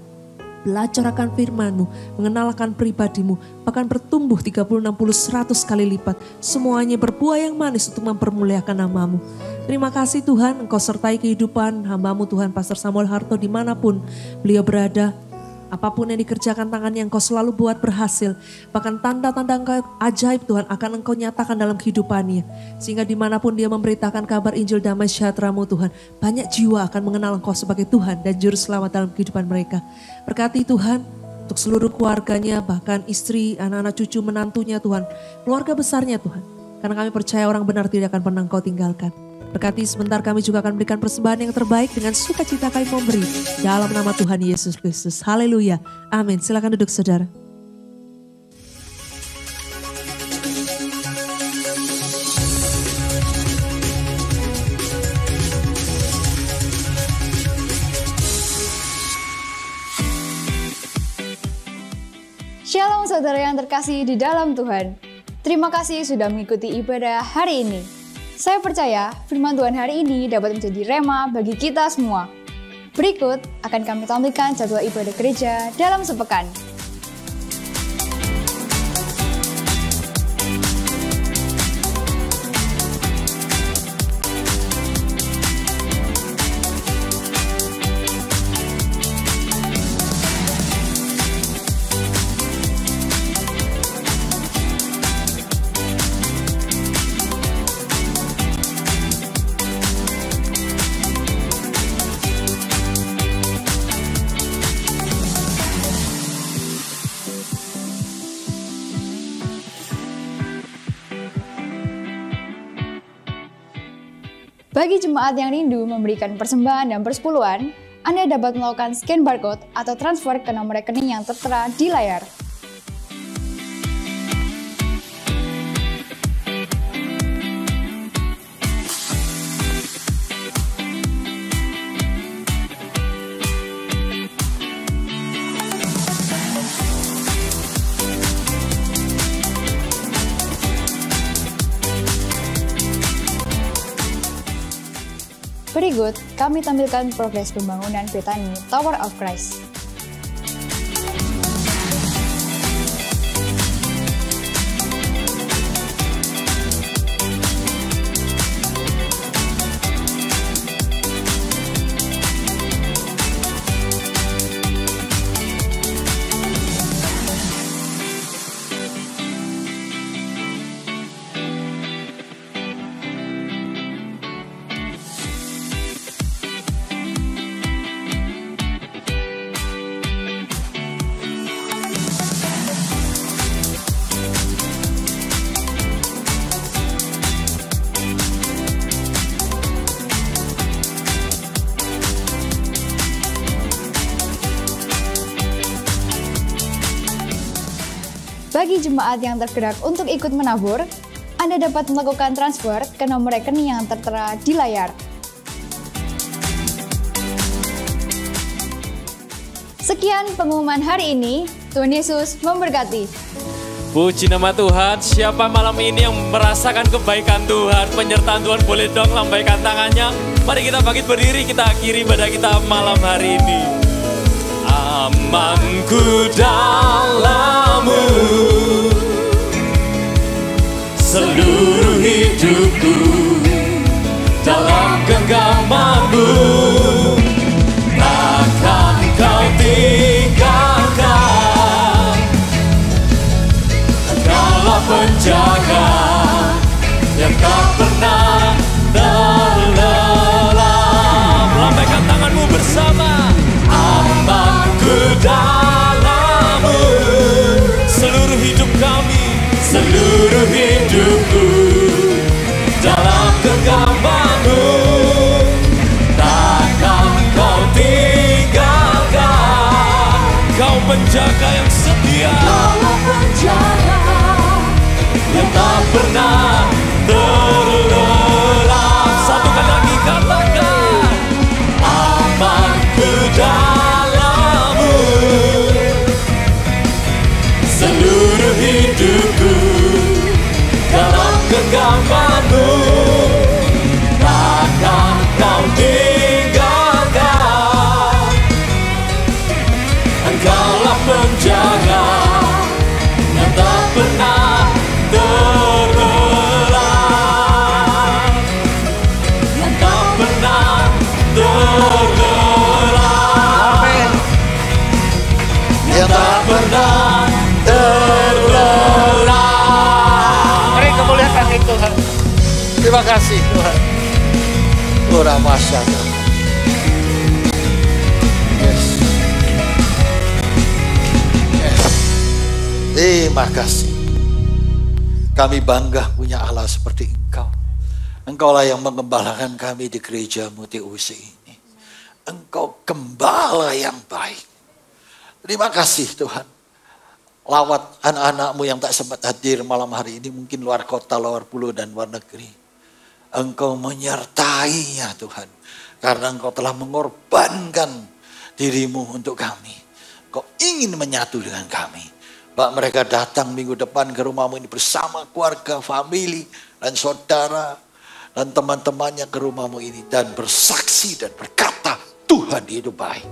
Belajar akan firman-Mu, mengenal akan pribadi-Mu, bahkan bertumbuh 30, 60, 100 kali lipat. Semuanya berbuah yang manis untuk mempermuliakan nama-Mu. Terima kasih Tuhan, Engkau sertai kehidupan hamba-Mu Tuhan, Pastor Samuel Harto dimanapun beliau berada. Apapun yang dikerjakan tangannya, Engkau selalu buat berhasil. Bahkan tanda-tanda Engkau ajaib Tuhan akan Engkau nyatakan dalam kehidupannya. Sehingga dimanapun dia memberitakan kabar Injil damai sejahtera-Mu Tuhan, banyak jiwa akan mengenal Engkau sebagai Tuhan dan Juru Selamat dalam kehidupan mereka. Berkati Tuhan untuk seluruh keluarganya, bahkan istri, anak-anak cucu, menantunya Tuhan. Keluarga besarnya Tuhan. Karena kami percaya orang benar tidak akan pernah Engkau tinggalkan. Berkati sebentar kami juga akan berikan persembahan yang terbaik dengan sukacita kami memberi. Dalam nama Tuhan Yesus Kristus. Haleluya. Amin. Silakan duduk saudara. Shalom saudara yang terkasih di dalam Tuhan. Terima kasih sudah mengikuti ibadah hari ini. Saya percaya firman Tuhan hari ini dapat menjadi rema bagi kita semua. Berikut akan kami tampilkan jadwal ibadah gereja dalam sepekan. Bagi jemaat yang rindu memberikan persembahan dan persepuluhan, Anda dapat melakukan scan barcode atau transfer ke nomor rekening yang tertera di layar. Berikut, kami tampilkan progres pembangunan Betani Tower of Christ. Bagi jemaat yang tergerak untuk ikut menabur, Anda dapat melakukan transfer ke nomor rekening yang tertera di layar. Sekian pengumuman hari ini. Tuhan Yesus memberkati. Puji nama Tuhan. Siapa malam ini yang merasakan kebaikan Tuhan, penyertaan Tuhan, boleh dong lambaikan tangannya. Mari kita bangkit berdiri, kita akhiri ibadah kita malam hari ini. Amanku dalam-Mu, seluruh hidupku dalam genggaman-Mu, takkan Kau tinggalkan. Engkaulah penjaga yang tak pernah terlelah. Lambaikan tanganmu bersama. Amanku dalam-Mu, seluruh hidup kami, seluruh hidupku dalam genggaman-Mu, takkan Kau tinggalkan. Kau penjaga yang setia, Kaulah penjaga yang tak pernah terlelah. Satukan lagi, katakan. Amanku dalam-Mu, seluruh hidupku dalam genggaman-Mu, takkan Kau tinggalkan. Engkaulah penjaga yang tak pernah terlelah, yang tak pernah terlelah, yang tak pernah terlelah. Mari kemuliaan Tuhan. Terima kasih Tuhan. Ora masyarakat. Yes. Yes. Terima kasih. Kami bangga punya Allah seperti Engkau. Engkaulah yang mengembalakan kami di gereja-Mu TUC ini. Engkau gembala yang baik. Terima kasih Tuhan. Lawat anak-anak-Mu yang tak sempat hadir malam hari ini, mungkin luar kota, luar pulau dan luar negeri. Engkau menyertainya Tuhan. Karena Engkau telah mengorbankan diri-Mu untuk kami. Engkau ingin menyatu dengan kami. Pak, mereka datang minggu depan ke rumah-Mu ini bersama keluarga, famili, dan saudara, dan teman-temannya ke rumah-Mu ini. Dan bersaksi dan berkata, Tuhan itu baik.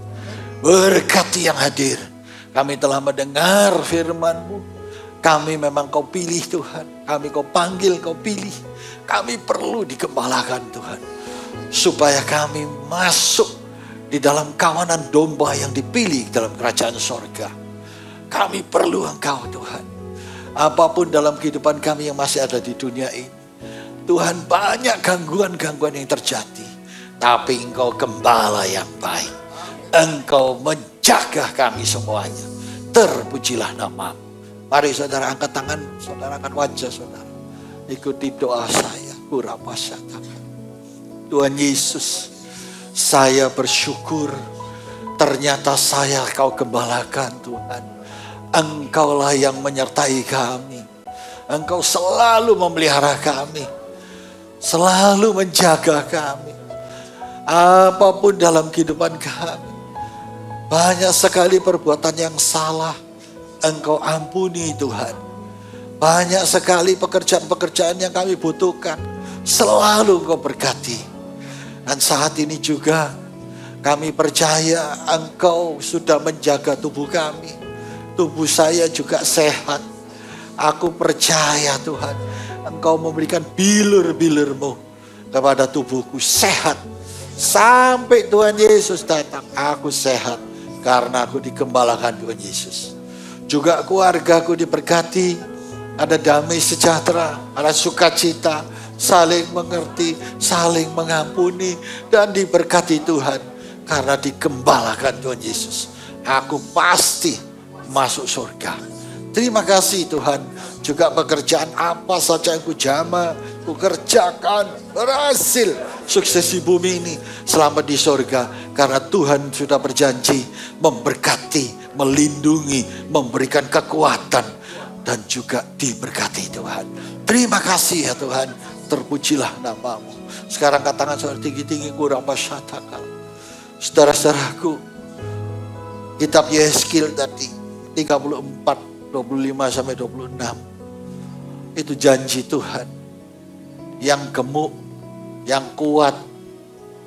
Berkati yang hadir. Kami telah mendengar firman-Mu. Kami memang Kau pilih Tuhan. Kami Kau panggil, Kau pilih. Kami perlu digembalakan Tuhan. Supaya kami masuk di dalam kawanan domba yang dipilih dalam kerajaan sorga. Kami perlu Engkau Tuhan. Apapun dalam kehidupan kami yang masih ada di dunia ini. Tuhan, banyak gangguan-gangguan yang terjadi. Tapi Engkau gembala yang baik. Engkau menjaga kami semuanya. Terpujilah nama-Mu. Mari saudara angkat tangan, saudara angkat wajah saudara. Ikuti doa saya. Kurapasatakan. Tuhan Yesus, saya bersyukur ternyata saya Kau gembalakan Tuhan. Engkaulah yang menyertai kami. Engkau selalu memelihara kami. Selalu menjaga kami. Apapun dalam kehidupan kami. Banyak sekali perbuatan yang salah. Engkau ampuni Tuhan. Banyak sekali pekerjaan-pekerjaan yang kami butuhkan. Selalu Engkau berkati. Dan saat ini juga kami percaya Engkau sudah menjaga tubuh kami. Tubuh saya juga sehat. Aku percaya Tuhan, Engkau memberikan bilur-bilur-Mu kepada tubuhku sehat. Sampai Tuhan Yesus datang, aku sehat karena aku digembalakan Tuhan Yesus. Juga keluargaku diberkati, ada damai sejahtera, ada sukacita, saling mengerti, saling mengampuni, dan diberkati Tuhan karena digembalakan Tuhan Yesus. Aku pasti masuk surga. Terima kasih Tuhan. Juga pekerjaan apa saja yang ku jama, ku kerjakan, berhasil. Sukses di bumi ini, selamat di surga. Karena Tuhan sudah berjanji memberkati, melindungi, memberikan kekuatan. Dan juga diberkati Tuhan. Terima kasih ya Tuhan. Terpujilah nama-Mu. Sekarang katakan saudara tinggi-tinggi kurang masyarakat. Saudara-saudaraku, kitab Yeskil tadi 34, 25 sampai 26. Itu janji Tuhan. Yang gemuk, yang kuat,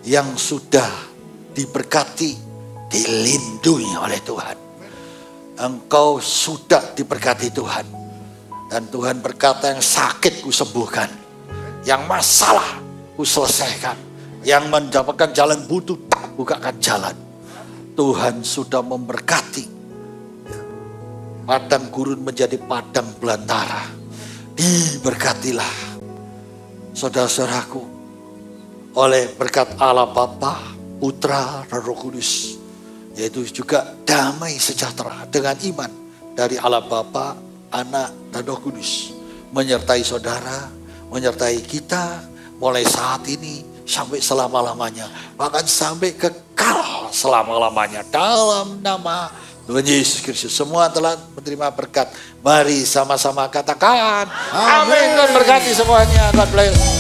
yang sudah diberkati, dilindungi oleh Tuhan. Engkau sudah diberkati Tuhan. Dan Tuhan berkata, yang sakit ku sembuhkan. Yang masalah ku selesaikan. Yang mendapatkan jalan buntu, tak bukakan jalan. Tuhan sudah memberkati. Padang gurun menjadi padang belantara. Diberkatilah saudara-saudaraku oleh berkat Allah Bapa, Putra, dan Roh Kudus. Yaitu juga damai sejahtera dengan iman dari Allah Bapa, Anak, dan Roh Kudus. Menyertai saudara, menyertai kita mulai saat ini sampai selama-lamanya. Bahkan sampai kekal selama-lamanya. Dalam nama Tuhan Yesus Kristus. Semua telah menerima berkat. Mari sama-sama katakan amin. Tuhan berkati semuanya. God bless.